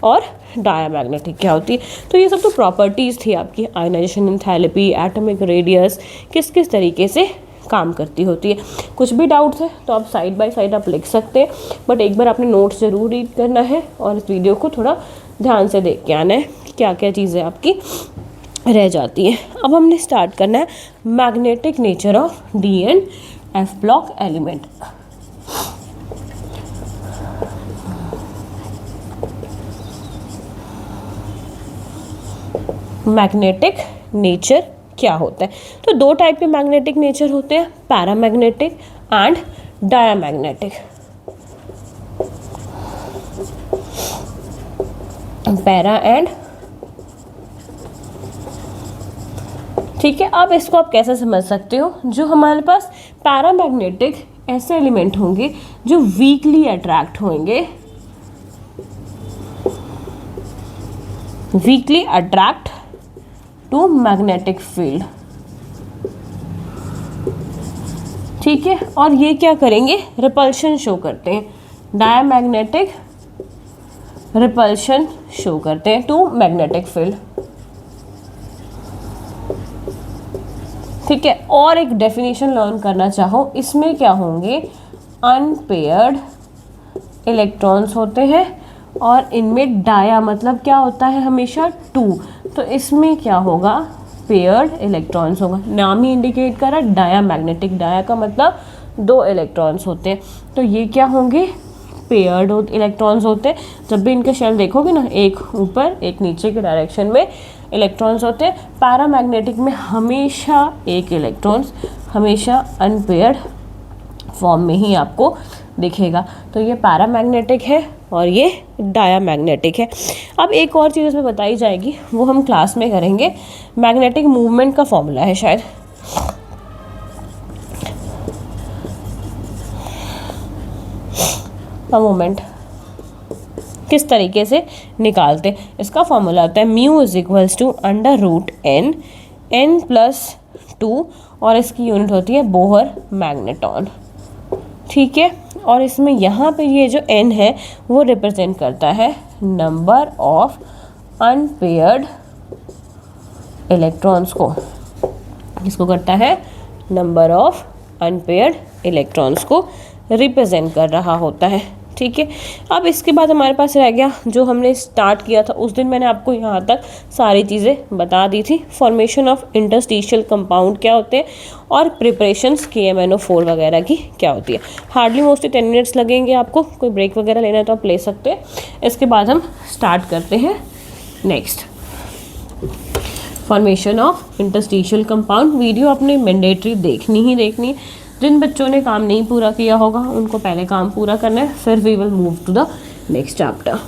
और डायामैग्नेटिक क्या होती है। तो ये सब तो प्रॉपर्टीज़ थी आपकी, आयनाइजेशन एंथैल्पी, एटॉमिक रेडियस, किस किस तरीके से काम करती होती है। कुछ भी डाउट्स है तो आप साइड बाय साइड आप लिख सकते हैं, बट एक बार आपने नोट्स ज़रूर रीड करना है और इस वीडियो को थोड़ा ध्यान से देख के आना है कि क्या क्या चीज़ें आपकी रह जाती है। अब हमने स्टार्ट करना है magnetic nature of D and F block element. Magnetic nature क्या होता है? तो दो टाइप के मैग्नेटिक नेचर होते हैं, paramagnetic and diamagnetic. Para and, ठीक है। अब इसको आप कैसे समझ सकते हो? जो हमारे पास पैरामैग्नेटिक ऐसे एलिमेंट होंगे जो वीकली अट्रैक्ट होंगे, weakly attract to magnetic field, ठीक है। और ये क्या करेंगे? रिपल्शन शो करते हैं। डायामैग्नेटिक रिपल्शन शो करते हैं टू मैग्नेटिक फील्ड, ठीक है। और एक डेफिनेशन लर्न करना चाहो, इसमें क्या होंगे? अनपेयर्ड इलेक्ट्रॉन्स होते हैं और इनमें डाया मतलब क्या होता है? हमेशा 2। तो इसमें क्या होगा? पेयर्ड इलेक्ट्रॉन्स होगा। नाम ही इंडिकेट कर रहा है डायामैग्नेटिक, डाया का मतलब 2 इलेक्ट्रॉन्स होते हैं। तो ये क्या होंगे? पेयर्ड इलेक्ट्रॉन्स होते हैं। जब भी इनके शेल देखोगे ना, एक ऊपर एक नीचे के डायरेक्शन में इलेक्ट्रॉन्स होते हैं। पैरामैग्नेटिक में हमेशा एक इलेक्ट्रॉन्स हमेशा अनपेयर्ड फॉर्म में ही आपको दिखेगा। तो ये पैरामैग्नेटिक है और ये डायामैग्नेटिक है। अब एक और चीज़ इसमें बताई जाएगी, वो हम क्लास में करेंगे। मैग्नेटिक मूवमेंट का फॉर्मूला है शायद, मोमेंट किस तरीके से निकालते, इसका फॉर्मूला होता है mu is equals to under root n, n plus 2, और इसकी यूनिट होती है बोहर मैग्नेटॉन, ठीक है। और इसमें यहाँ पे ये जो n है वो रिप्रेजेंट करता है नंबर ऑफ अनपेयर्ड इलेक्ट्रॉन्स को, इसको करता है नंबर ऑफ अनपेयर्ड इलेक्ट्रॉन्स को रिप्रेजेंट कर रहा होता है, ठीक है। अब इसके बाद हमारे पास रह गया, जो हमने स्टार्ट किया था उस दिन मैंने आपको यहाँ तक सारी चीज़ें बता दी थी। फॉर्मेशन ऑफ इंटरस्टिशियल कंपाउंड क्या होते हैं और प्रिपरेशंस KMnO4 वगैरह की क्या होती है। हार्डली मोस्टली 10 मिनट्स लगेंगे आपको, कोई ब्रेक वगैरह लेना है तो आप ले सकते हैं। इसके बाद हम स्टार्ट करते हैं next, formation of interstitial compound. Video अपने मैंडेटरी देखनी ही देखनी। जिन बच्चों ने काम नहीं पूरा किया होगा उनको पहले काम पूरा करना है, फिर we will move to the next chapter.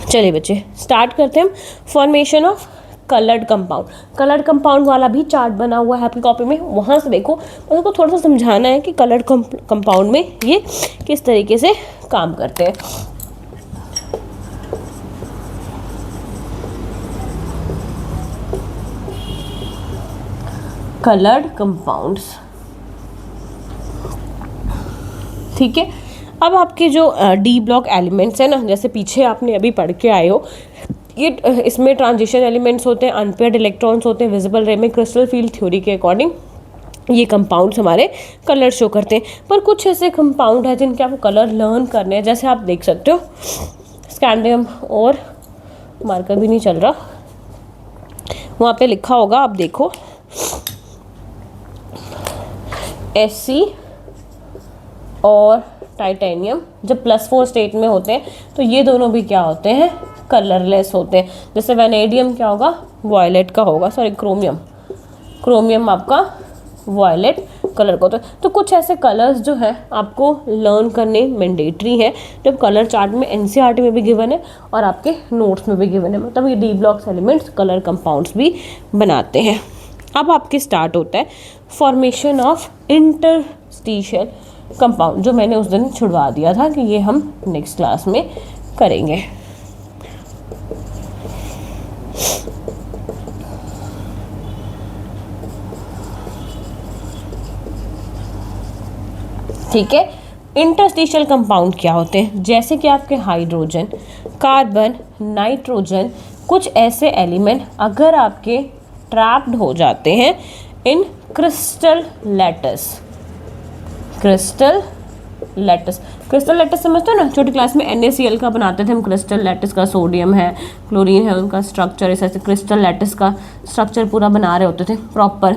चलिए बच्चे स्टार्ट करते हैं हम। Formation of coloured compound, coloured compound वाला भी चार्ट बना हुआ है आपकी कॉपी में, वहाँ से देखो। उसको थोड़ा सा समझाना है कि कलर्ड कंपाउंड में ये किस तरीके से काम करते हैं। कलर्ड कंपाउंड्स, ठीक है। अब आपके जो डी ब्लॉक एलिमेंट्स है ना, जैसे पीछे आपने अभी पढ़ के आए हो, ये इसमें ट्रांजिशन एलिमेंट्स होते हैं, अनपेयर्ड इलेक्ट्रॉन्स होते हैं। विजिबल रे में क्रिस्टल फील्ड थ्योरी के अकॉर्डिंग ये कंपाउंड्स हमारे कलर शो करते हैं। पर कुछ ऐसे कंपाउंड है जिनके आपको कलर लर्न करने हैं, जैसे आप देख सकते हो स्कैंडियम, और मार्कर भी नहीं चल रहा, वहाँ पे लिखा होगा, आप देखो SC और टाइटेनियम जब +4 स्टेट में होते हैं तो ये दोनों भी क्या होते हैं, कलरलेस होते हैं। जैसे वैनेडियम क्या होगा, वॉयलेट का होगा, सॉरी क्रोमियम आपका वॉयलेट कलर का होता है। तो कुछ ऐसे कलर्स जो है आपको लर्न करने मैंडेटरी है, जब कलर चार्ट में एनसीईआरटी में भी गिवन है और आपके नोट्स में भी गिवन है। मतलब ये D blocks elements colour compounds भी बनाते हैं। अब आपके स्टार्ट होता है फॉर्मेशन ऑफ इंटरस्टिशियल कंपाउंड, जो मैंने उस दिन छुड़वा दिया था कि ये हम नेक्स्ट क्लास में करेंगे। ठीक है, इंटरस्टिशियल कंपाउंड क्या होते हैं, जैसे कि आपके हाइड्रोजन, कार्बन, नाइट्रोजन, कुछ ऐसे एलिमेंट अगर आपके ट्रैप्ड हो जाते हैं इन क्रिस्टल लैटिस समझते हो ना, छोटी क्लास में NaCl का बनाते थे हम क्रिस्टल लैटिस का, सोडियम है, क्लोरीन है, उनका स्ट्रक्चर ऐसे क्रिस्टल लैटिस का स्ट्रक्चर पूरा बना रहे होते थे प्रॉपर।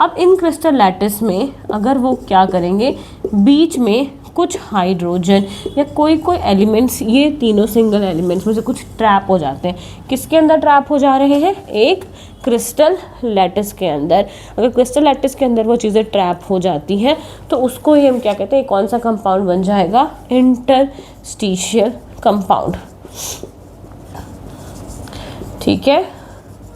अब इन क्रिस्टल लैटिस में अगर वो क्या करेंगे, बीच में कुछ हाइड्रोजन या कोई एलिमेंट्स, ये तीनों सिंगल एलिमेंट्स में से कुछ ट्रैप हो जाते हैं। किसके अंदर ट्रैप हो जा रहे हैं, एक क्रिस्टल लैटिस के अंदर। अगर क्रिस्टल लैटिस के अंदर वो चीज़ें ट्रैप हो जाती हैं तो उसको ही हम क्या कहते हैं, कौन सा कंपाउंड बन जाएगा, इंटरस्टिशियल कंपाउंड। ठीक है,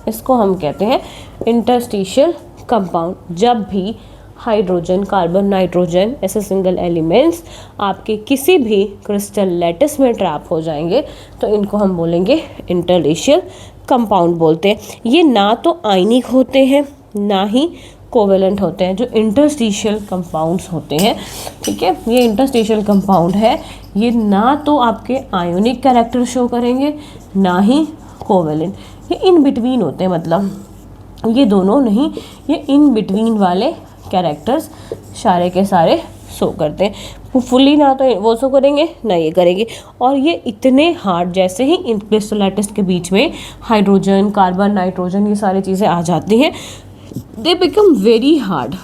इसको हम कहते हैं इंटरस्टिशियल कंपाउंड। जब भी हाइड्रोजन, कार्बन, नाइट्रोजन ऐसे सिंगल एलिमेंट्स आपके किसी भी क्रिस्टल लैटिस में ट्रैप हो जाएंगे तो इनको हम बोलेंगे इंटरस्टिशियल कंपाउंड बोलते हैं। ये ना तो आयनिक होते हैं ना ही कोवेलेंट होते हैं, जो इंटरस्टिशियल कंपाउंड्स होते हैं। ठीक है, ये इंटरस्टिशियल कंपाउंड है, ये ना तो आपके आयोनिक कैरेक्टर शो करेंगे ना ही कोवेलेंट, ये इन बिटवीन होते हैं। मतलब ये दोनों नहीं, ये इन बिटवीन वाले कैरेक्टर्स सारे के सारे शो करते हैं। फुली ना तो वो शो करेंगे ना ये करेंगे। और ये इतने हार्ड, जैसे ही इन क्रिस्टल लैटिस के बीच में हाइड्रोजन, कार्बन, नाइट्रोजन ये सारी चीज़ें आ जाती हैं, दे बिकम वेरी हार्ड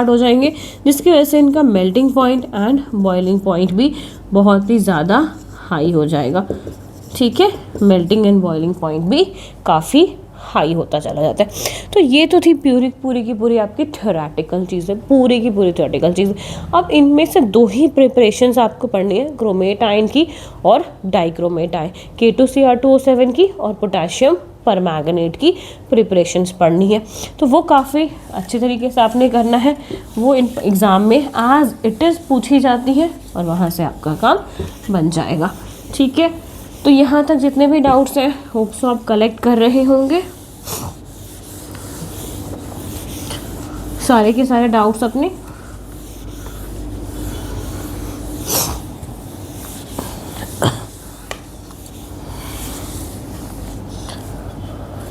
हो जाएंगे, जिसकी वजह से इनका melting point and boiling point भी बहुत ही ज़्यादा हाई हो जाएगा। ठीक है, मेल्टिंग एंड बॉइलिंग पॉइंट भी काफ़ी हाई होता चला जाता है। तो ये तो थी पूरी की पूरी आपकी थ्योरेटिकल चीज़ें, पूरी की पूरी थ्योरेटिकल चीज़। अब इनमें से दो ही प्रिपरेशंस आपको पढ़नी है, क्रोमेट आयन की और डाइक्रोमेट आयन, K2Cr2O7 की और पोटेशियम परमैंगनेट की प्रिपरेशंस पढ़नी है। तो वो काफ़ी अच्छे तरीके से आपने करना है, वो इन एग्ज़ाम में एज इट इज़ पूछी जाती है और वहाँ से आपका काम बन जाएगा। ठीक है, तो यहाँ तक जितने भी डाउट्स हैं होप सो आप कलेक्ट कर रहे होंगे, सारे के सारे डाउट्स अपने।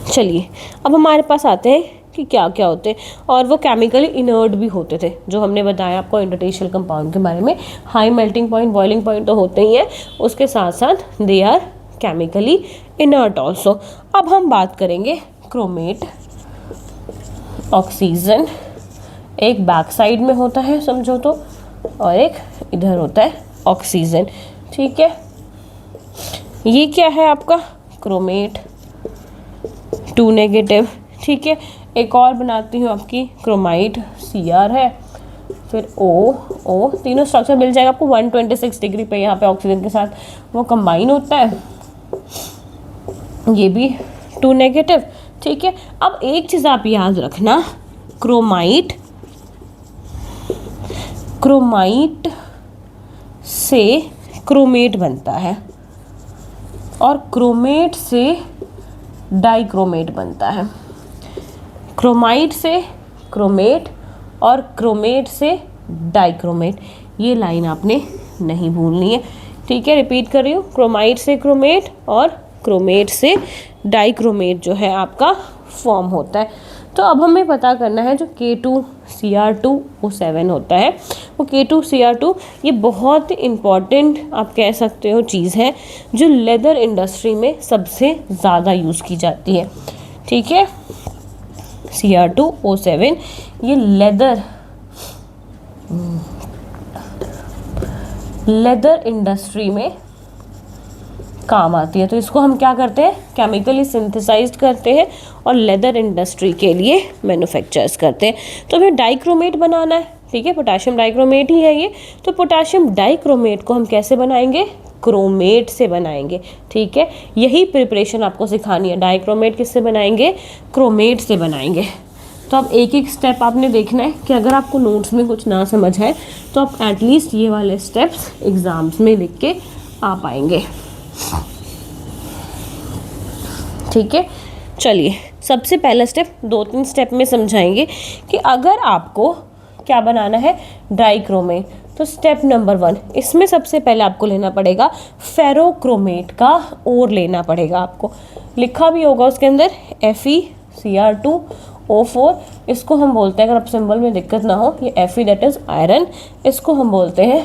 चलिए अब हमारे पास आते हैं कि क्या क्या होते हैं, और वो केमिकली इनर्ट भी होते थे, जो हमने बताया आपको इंटरस्टिशियल कंपाउंड के बारे में। High melting point, boiling point तो होते ही हैं, उसके साथ साथ they are chemically inert also. अब हम बात करेंगे क्रोमेट, ऑक्सीजन एक बैक साइड में होता है समझो तो, और एक इधर होता है ऑक्सीजन। ठीक है, ये क्या है आपका क्रोमेट, 2 नेगेटिव। ठीक है, एक और बनाती हूँ आपकी क्रोमाइट, Cr है, फिर O, तीनों स्ट्रक्चर मिल जाएगा आपको 126 डिग्री पे, यहाँ पे ऑक्सीजन के साथ वो कंबाइन होता है, ये भी 2 नेगेटिव। ठीक है, अब एक चीज़ आप याद रखना, क्रोमाइट से क्रोमेट बनता है और क्रोमेट से डाइक्रोमेट बनता है। क्रोमाइट से क्रोमेट और क्रोमेट से डाइक्रोमेट, ये लाइन आपने नहीं भूलनी है। ठीक है, रिपीट कर रही हूँ, क्रोमाइट से क्रोमेट और क्रोमेट से डाइक्रोमेट जो है आपका फॉर्म होता है। तो अब हमें पता करना है जो K2Cr2O7 होता है, वो K2Cr2 ये बहुत इम्पॉर्टेंट आप कह सकते हो चीज़ है, जो लेदर इंडस्ट्री में सबसे ज़्यादा यूज़ की जाती है। ठीक है, Cr2O7 ये लेदर लेदर इंडस्ट्री में काम आती है। तो इसको हम क्या करते हैं, केमिकली सिंथेसाइज्ड करते हैं और लेदर इंडस्ट्री के लिए मैन्युफैक्चर्स करते हैं। तो हमें डाइक्रोमेट बनाना है, ठीक है, पोटाशियम डाइक्रोमेट ही है ये। तो पोटाशियम डाइक्रोमेट को हम कैसे बनाएंगे, क्रोमेट से बनाएंगे, ठीक है। यही प्रिपरेशन आपको सिखानी है। डाइक्रोमेट किससे बनाएंगे, क्रोमेट से बनाएंगे। तो अब एक एक स्टेप आपने देखना है कि अगर आपको नोट्स में कुछ ना समझ है तो आप एटलीस्ट ये वाले स्टेप्स एग्जाम्स में लिख के आ पाएंगे, ठीक है। चलिए, सबसे पहला स्टेप 2-3 स्टेप में समझाएंगे कि अगर आपको क्या बनाना है, डाइक्रोमेट। तो स्टेप नंबर 1, इसमें सबसे पहले आपको लेना पड़ेगा फेरोक्रोमेट का ओर लेना पड़ेगा आपको। लिखा भी होगा उसके अंदर FeCr2O4। इसको हम बोलते हैं, अगर आप सिंबल में दिक्कत ना हो, ये Fe दैट इज आयरन, इसको हम बोलते हैं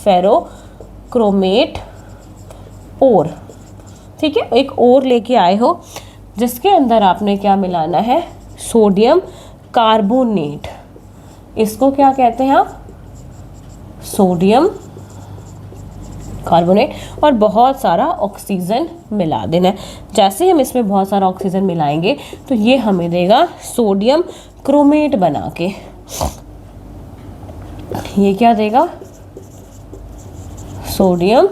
फेरोक्रोमेट ओर, ठीक है। एक ओर लेके आए हो जिसके अंदर आपने क्या मिलाना है, सोडियम कार्बोनेट। इसको क्या कहते हैं आप, सोडियम कार्बोनेट, और बहुत सारा ऑक्सीजन मिला देना है। जैसे ही हम इसमें बहुत सारा ऑक्सीजन मिलाएंगे तो ये हमें देगा सोडियम क्रोमेट बना के। ये क्या देगा, सोडियम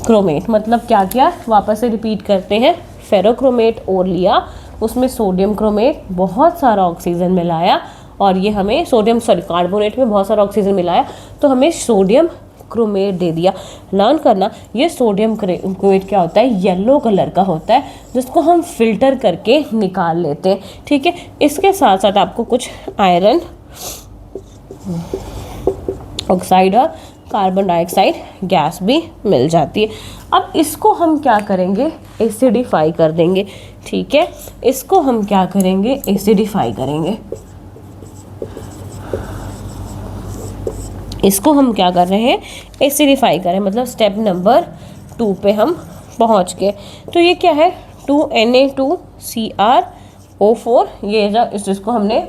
क्रोमेट। मतलब क्या किया, वापस से रिपीट करते हैं। फेरोक्रोमेट और लिया, उसमें सोडियम क्रोमेट, बहुत सारा ऑक्सीजन मिलाया, और ये हमें सोडियम कार्बोनेट में बहुत सारा ऑक्सीजन मिलाया तो हमें सोडियम क्रोमेट दे दिया। लर्न करना, ये सोडियम क्रोमेट क्या होता है, येलो कलर का होता है, जिसको हम फिल्टर करके निकाल लेते हैं, ठीक है। इसके साथ साथ आपको कुछ आयरन ऑक्साइड और कार्बन डाइऑक्साइड गैस भी मिल जाती है। अब इसको हम क्या करेंगे, एसिडिफाई कर देंगे, ठीक है। इसको हम क्या करेंगे, एसिडिफाई करेंगे। इसको हम क्या कर रहे हैं, एसिडिफाई करें, मतलब स्टेप नंबर 2 पे हम पहुंच गए। तो ये क्या है, 2Na2Cr O4, ये जिसको हमने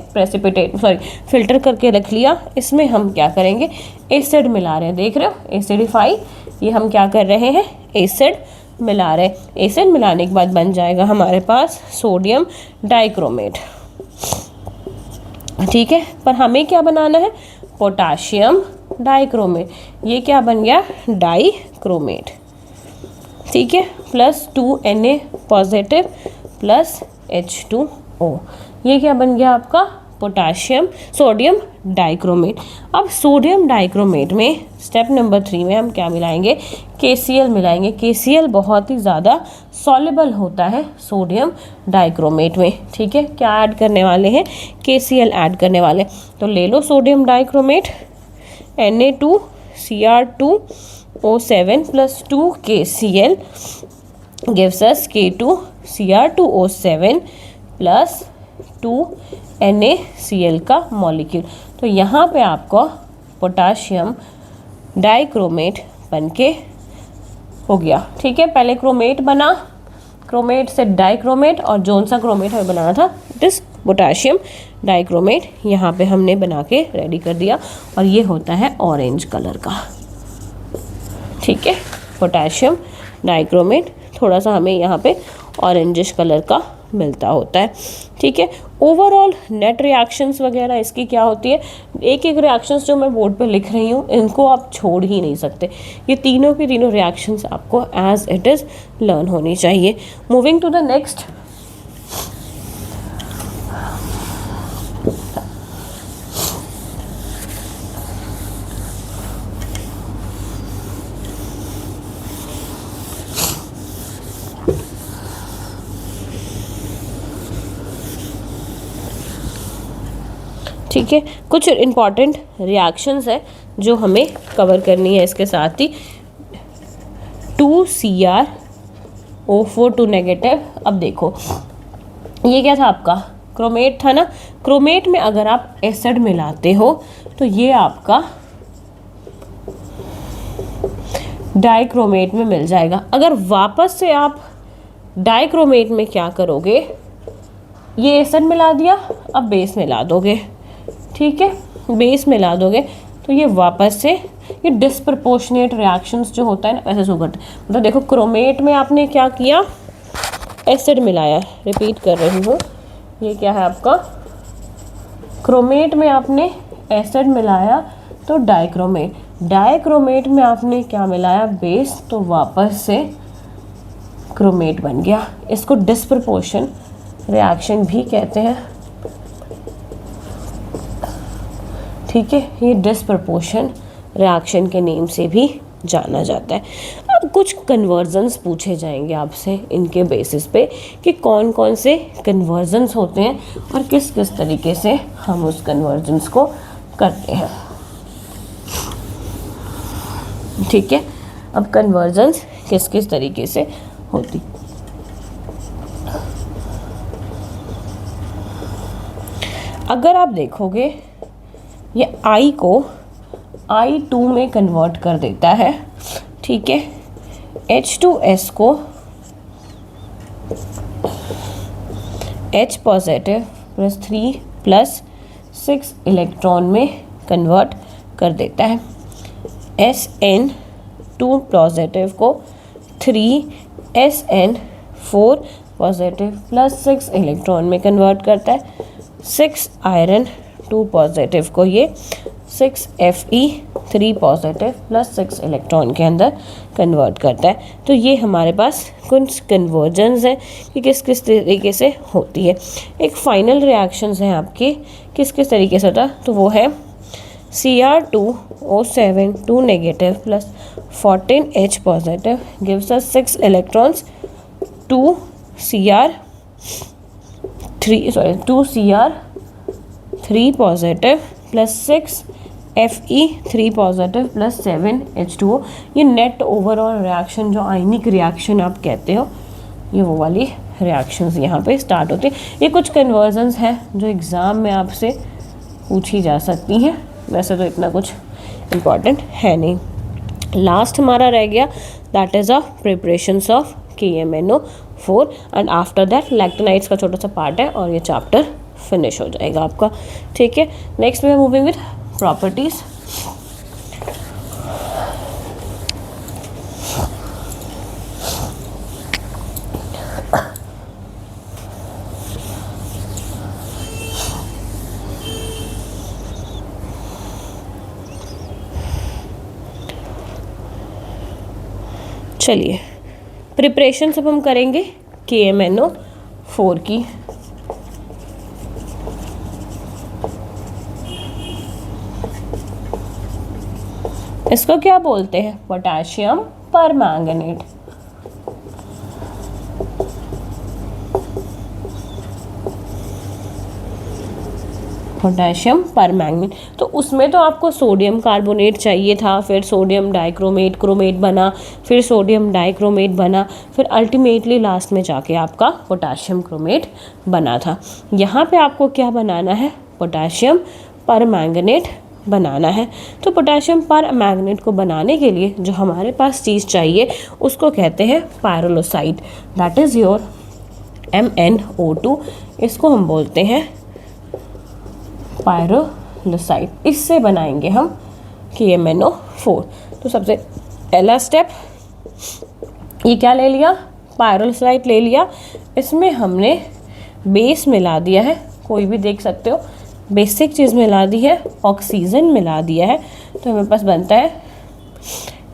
फिल्टर करके रख लिया। इसमें हम क्या करेंगे, एसिड मिला रहे हैं, देख रहे हो, एसिडिफाई। ये हम क्या कर रहे हैं, एसिड मिला रहे हैं। एसिड मिलाने के बाद बन जाएगा हमारे पास सोडियम डाइक्रोमेट, ठीक है। पर हमें क्या बनाना है, पोटाशियम डाइक्रोमेट। ये क्या बन गया, डाइक्रोमेट, ठीक है, plus 2Na positive plus H2O। ये क्या बन गया आपका, सोडियम डाइक्रोमेट। अब सोडियम डाइक्रोमेट में स्टेप नंबर 3 में हम क्या मिलाएंगे, KCl मिलाएंगे। KCl बहुत ही ज़्यादा सॉल्युबल होता है सोडियम डाइक्रोमेट में, ठीक है। क्या ऐड करने वाले हैं, KCl ऐड करने वाले। तो ले लो sodium dichromate, Na2Cr2O7 plus 2 KCl gives us K2Cr2O7 plus 2 NaCl का मॉलिक्यूल। तो यहाँ पे आपको पोटाशियम डाइक्रोमेट बन के हो गया, ठीक है। पहले क्रोमेट बना, क्रोमेट से डाइक्रोमेट, और जोन सा क्रोमेट हमें बनाना था, इट इज पोटाशियम डाइक्रोमेट। यहाँ पे हमने बना के रेडी कर दिया, और ये होता है ऑरेंज कलर का, ठीक है। पोटाशियम डाइक्रोमेट थोड़ा सा हमें यहाँ पे ऑरेंजिश कलर का मिलता होता है, ठीक है। ओवरऑल नेट रिएक्शंस वगैरह इसकी क्या होती है, एक एक रिएक्शंस जो मैं बोर्ड पे लिख रही हूँ इनको आप छोड़ ही नहीं सकते। ये तीनों की तीनों रिएक्शंस आपको एज इट इज़ लर्न होनी चाहिए। मूविंग टू द नेक्स्ट, ठीक है। कुछ इम्पॉर्टेंट रिएक्शंस है जो हमें कवर करनी है इसके साथ ही। 2Cr O4 2 negative. अब देखो ये क्या था आपका, क्रोमेट था ना। क्रोमेट में अगर आप एसिड मिलाते हो तो ये आपका डाइक्रोमेट में मिल जाएगा। अगर वापस से आप डाइक्रोमेट में क्या करोगे, ये एसिड मिला दिया, अब बेस मिला दोगे, ठीक है। बेस मिला दोगे तो ये वापस से ये डिस्प्रपोर्शनेट रिएक्शंस जो होता है ना वैसे शुरू करते हैं। मतलब देखो क्रोमेट में आपने क्या किया, एसिड मिलाया, रिपीट कर रही हूँ, ये क्या है आपका क्रोमेट में आपने एसिड मिलाया तो डाइक्रोमेट, डाइक्रोमेट में आपने क्या मिलाया बेस, तो वापस से क्रोमेट बन गया। इसको डिस्प्रपोर्शन रिएक्शन भी कहते हैं, ठीक है, ये डिस्प्रपोर्शन रिएक्शन के नेम से भी जाना जाता है। अब कुछ कन्वर्जन्स पूछे जाएंगे आपसे इनके बेसिस पे कि कौन कौन से कन्वर्जन्स होते हैं और किस किस तरीके से हम उस कन्वर्जन्स को करते हैं, ठीक है। अब कन्वर्जन्स किस किस तरीके से होती, अगर आप देखोगे ये I को I2 में कन्वर्ट कर देता है, ठीक है। H2S को H positive plus 3 plus 6 electron में कन्वर्ट कर देता है। SN2 पॉजिटिव को 3SN4 पॉजिटिव प्लस 6 इलेक्ट्रॉन में कन्वर्ट करता है। 6 आयरन 2 पॉजिटिव को ये 6Fe3 पॉजिटिव प्लस 6 इलेक्ट्रॉन के अंदर कन्वर्ट करता है। तो ये हमारे पास कुछ कन्वर्जन्स हैं कि किस किस तरीके से होती है। एक फाइनल रिएक्शंस हैं आपके किस किस तरीके से होता है, तो वो है Cr2O7 2 negative plus 14H positive gives us 6 electrons 2Cr3 positive plus 6 Fe3 positive plus 7 H2O। ये नेट ओवरऑल रिएक्शन जो आयनिक रिएक्शन आप कहते हो, ये वो वाली रिएक्शंस यहाँ पे स्टार्ट होती है। ये कुछ कन्वर्जन्स हैं जो एग्ज़ाम में आपसे पूछी जा सकती हैं, वैसे तो इतना कुछ इम्पॉर्टेंट है नहीं। लास्ट हमारा रह गया that is a preparations of KMnO4 and after that lanthanides का छोटा सा पार्ट है और ये चैप्टर फिनिश हो जाएगा आपका, ठीक है। Next we are moving with properties. चलिए प्रिपरेशन सब हम करेंगे KMnO4 की। इसको क्या बोलते हैं, पोटेशियम परमैंगनेट। पोटेशियम परमैंगनेट, तो उसमें तो आपको सोडियम कार्बोनेट चाहिए था, फिर सोडियम डाइक्रोमेट क्रोमेट बना, फिर सोडियम डाइक्रोमेट बना, फिर अल्टीमेटली लास्ट में जाके आपका पोटेशियम क्रोमेट बना था। यहाँ पे आपको क्या बनाना है, पोटेशियम परमैंगनेट बनाना है। तो पोटेशियम परमैंगनेट को बनाने के लिए जो हमारे पास चीज़ चाहिए उसको कहते हैं pyrolusite, that is your MnO2। इसको हम बोलते हैं पायरोलोसाइट। इससे बनाएंगे हम KMnO4। तो सबसे पहला स्टेप ये क्या ले लिया, पायरोलोसाइट ले लिया। इसमें हमने बेस मिला दिया है, कोई भी देख सकते हो, बेसिक चीज़ मिला दी है, ऑक्सीजन मिला दिया है। तो हमारे पास बनता है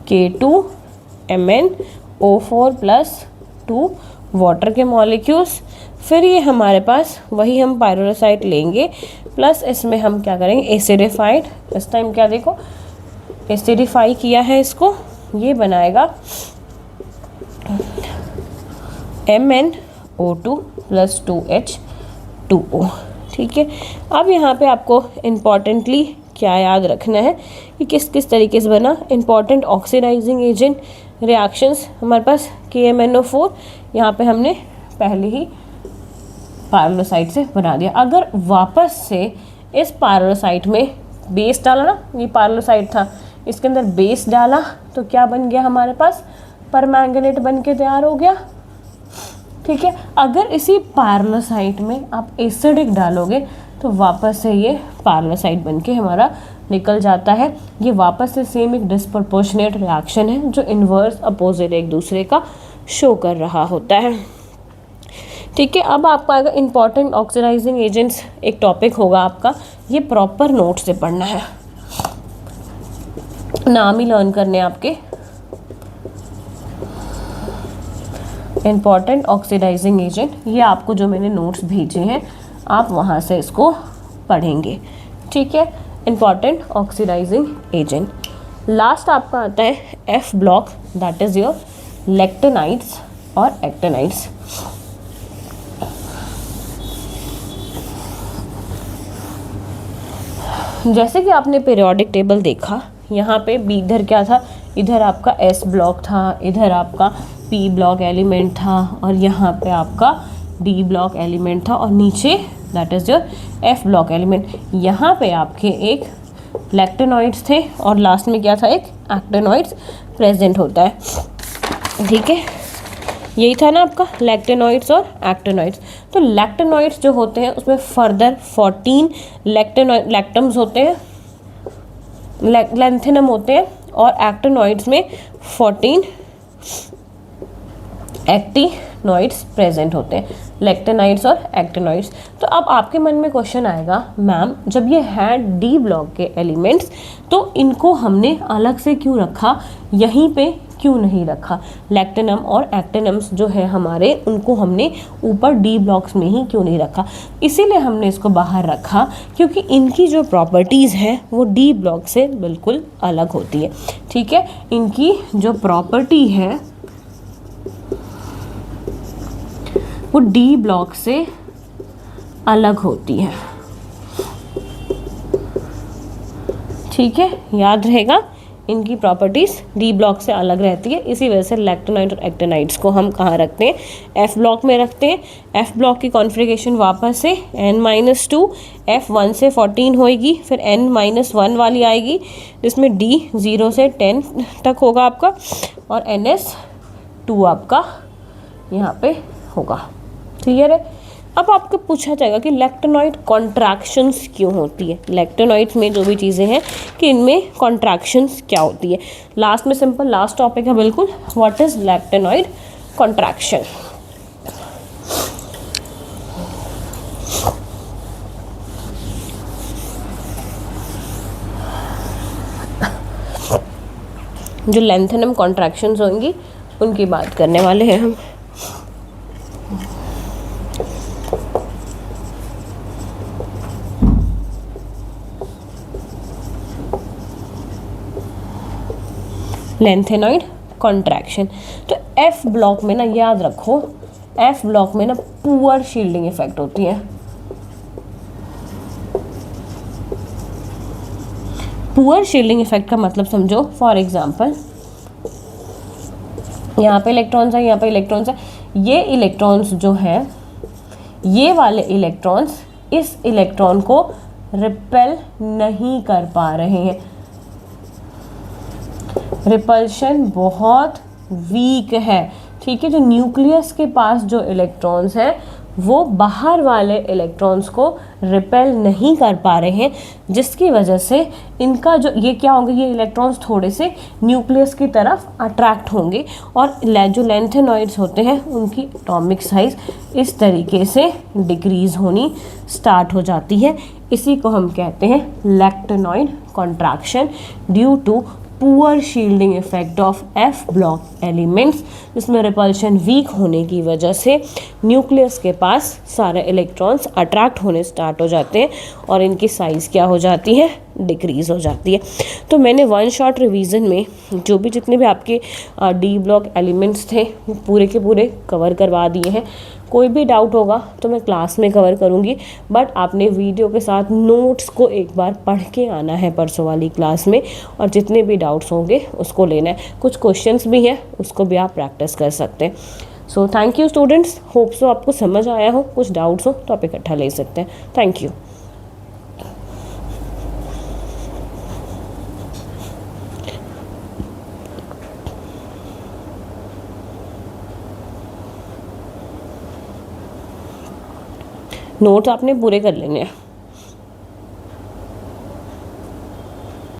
K2MnO4 प्लस 2 वाटर के मॉलिक्यूल्स। फिर ये हमारे पास वही हम पायरोलोसाइट लेंगे, प्लस इसमें हम क्या करेंगे, एसिडिफाइड, इस टाइम क्या देखो एसिडिफाई किया है इसको, ये बनाएगा MnO2 प्लस 2H2O, ठीक है। अब यहाँ पे आपको इम्पॉर्टेंटली क्या याद रखना है कि किस किस तरीके से बना, इम्पॉर्टेंट ऑक्सीडाइजिंग एजेंट रिएक्शंस हमारे पास KMnO4 यहाँ पे हमने पहले ही पायरोलोसाइट से बना दिया। अगर वापस से इस पायरोलोसाइट में बेस डाला ना, ये पायरोलोसाइट था, इसके अंदर बेस डाला तो क्या बन गया हमारे पास, परमैंगनेट बन के तैयार हो गया, ठीक है। अगर इसी पायरोलोसाइट में आप एसिडिक डालोगे तो तो वापस से ये पैरेलल साइड बन के हमारा निकल जाता है। ये वापस से सेम एक डिस्प्रपोर्शनेट रिएक्शन है जो इन्वर्स अपोजिट एक दूसरे का शो कर रहा होता है। ठीक है, अब आपका अगर इम्पॉर्टेंट ऑक्सीडाइजिंग एजेंट्स एक टॉपिक होगा आपका, ये प्रॉपर नोट से पढ़ना है, नाम ही लर्न करने आपके। इम्पॉर्टेंट ऑक्सीडाइजिंग एजेंट, ये आपको जो मैंने नोट्स भेजे हैं आप वहाँ से इसको पढ़ेंगे। ठीक है, इम्पॉर्टेंट ऑक्सीडाइजिंग एजेंट। लास्ट आपका आता है F block, that is your lanthanides और एक्टेनाइड्स। जैसे कि आपने पीरियोडिक टेबल देखा, यहाँ पे बी इधर क्या था, इधर आपका एस ब्लॉक था, इधर आपका पी ब्लॉक एलिमेंट था और यहाँ पे आपका डी ब्लॉक एलिमेंट था और नीचे that is your F block element. यहाँ पे आपके एक लैक्टेनॉइड्स थे और लास्ट में क्या था, एक एक्टेनॉइड्स प्रेजेंट होता है। ठीक है, यही था ना आपका लैक्टेनॉइड्स और एक्टेनॉइड्स। तो लैक्टेनॉइड्स जो होते हैं उसमें फर्दर 14 लैक्टम्स होते हैं, लैंथेनम होते हैं और एक्टेनॉइड्स में 14 एक्टिनॉइड्स प्रेजेंट होते हैं, लैक्टेनाइड्स और एक्टिनॉइड्स। तो अब आपके मन में क्वेश्चन आएगा, मैम जब ये हैं डी ब्लॉक के एलिमेंट्स तो इनको हमने अलग से क्यों रखा, यहीं पे क्यों नहीं रखा, लैक्टेनम और एक्टेनम्स जो है हमारे उनको हमने ऊपर डी ब्लॉक्स में ही क्यों नहीं रखा। इसीलिए हमने इसको बाहर रखा क्योंकि इनकी जो प्रॉपर्टीज़ हैं वो डी ब्लॉक से बिल्कुल अलग होती है। ठीक है, इनकी जो प्रॉपर्टी है वो डी ब्लॉक से अलग होती है। ठीक है, याद रहेगा, इनकी प्रॉपर्टीज़ डी ब्लॉक से अलग रहती है। इसी वजह से लैक्टेनाइड और एक्टेनाइड्स को हम कहाँ रखते हैं, एफ ब्लॉक में रखते हैं। एफ ब्लॉक की कॉन्फ़िगरेशन वापस से n-2 F1 से 14 होएगी, फिर n-1 वाली आएगी जिसमें D 0 से 10 तक होगा आपका और NS2 आपका यहाँ पे होगा। क्लियर है। अब आपको पूछा जाएगा कि लैक्टेनॉइड कॉन्ट्रैक्शंस क्यों होती है, लैक्टेनॉइड्स में जो भी चीज़ें हैं कि इनमें कॉन्ट्रैक्शंस क्या होती है। लास्ट में सिंपल लास्ट टॉपिक है बिल्कुल, व्हाट इज लैक्टेनॉइड कॉन्ट्रैक्शन। जो लैंथेनम कॉन्ट्रैक्शंस होंगी उनकी बात करने वाले हैं हम। लैंथेनॉइड कॉन्ट्रैक्शन, तो एफ ब्लॉक में ना याद रखो, एफ ब्लॉक में ना पुअर शील्डिंग इफेक्ट होती है। पुअर शील्डिंग इफेक्ट का मतलब समझो, फॉर एग्जांपल यहाँ पे इलेक्ट्रॉन्स है, यहाँ पे इलेक्ट्रॉन्स है, ये इलेक्ट्रॉन्स जो है, ये वाले इलेक्ट्रॉन्स इस इलेक्ट्रॉन को रिपेल नहीं कर पा रहे हैं, रिपल्शन बहुत वीक है। ठीक है, जो न्यूक्लियस के पास जो इलेक्ट्रॉन्स हैं वो बाहर वाले इलेक्ट्रॉन्स को रिपेल नहीं कर पा रहे हैं, जिसकी वजह से इनका जो ये क्या होंगे, ये इलेक्ट्रॉन्स थोड़े से न्यूक्लियस की तरफ अट्रैक्ट होंगे और जो लैंथेनॉइड्स होते हैं उनकी एटॉमिक साइज इस तरीके से डिक्रीज होनी स्टार्ट हो जाती है। इसी को हम कहते हैं lanthanoid contraction due to poor shielding effect of F block elements, जिसमें रिपल्शन वीक होने की वजह से न्यूक्लियस के पास सारे इलेक्ट्रॉन्स अट्रैक्ट होने स्टार्ट हो जाते हैं और इनकी साइज़ क्या हो जाती है, डिक्रीज़ हो जाती है। तो मैंने वन शॉट रिवीजन में जो भी जितने भी आपके डी ब्लॉक एलिमेंट्स थे वो पूरे के पूरे कवर करवा दिए हैं। कोई भी डाउट होगा तो मैं क्लास में कवर करूँगी, बट आपने वीडियो के साथ नोट्स को एक बार पढ़ के आना है परसों वाली क्लास में, और जितने भी डाउट्स होंगे उसको लेना है। कुछ क्वेश्चंस भी हैं उसको भी आप प्रैक्टिस कर सकते हैं। So thank you students, hope so आपको समझ आया हो। कुछ डाउट्स हो तो आप इकट्ठा ले सकते हैं। Thank you. नोट्स आपने पूरे कर लेने हैं।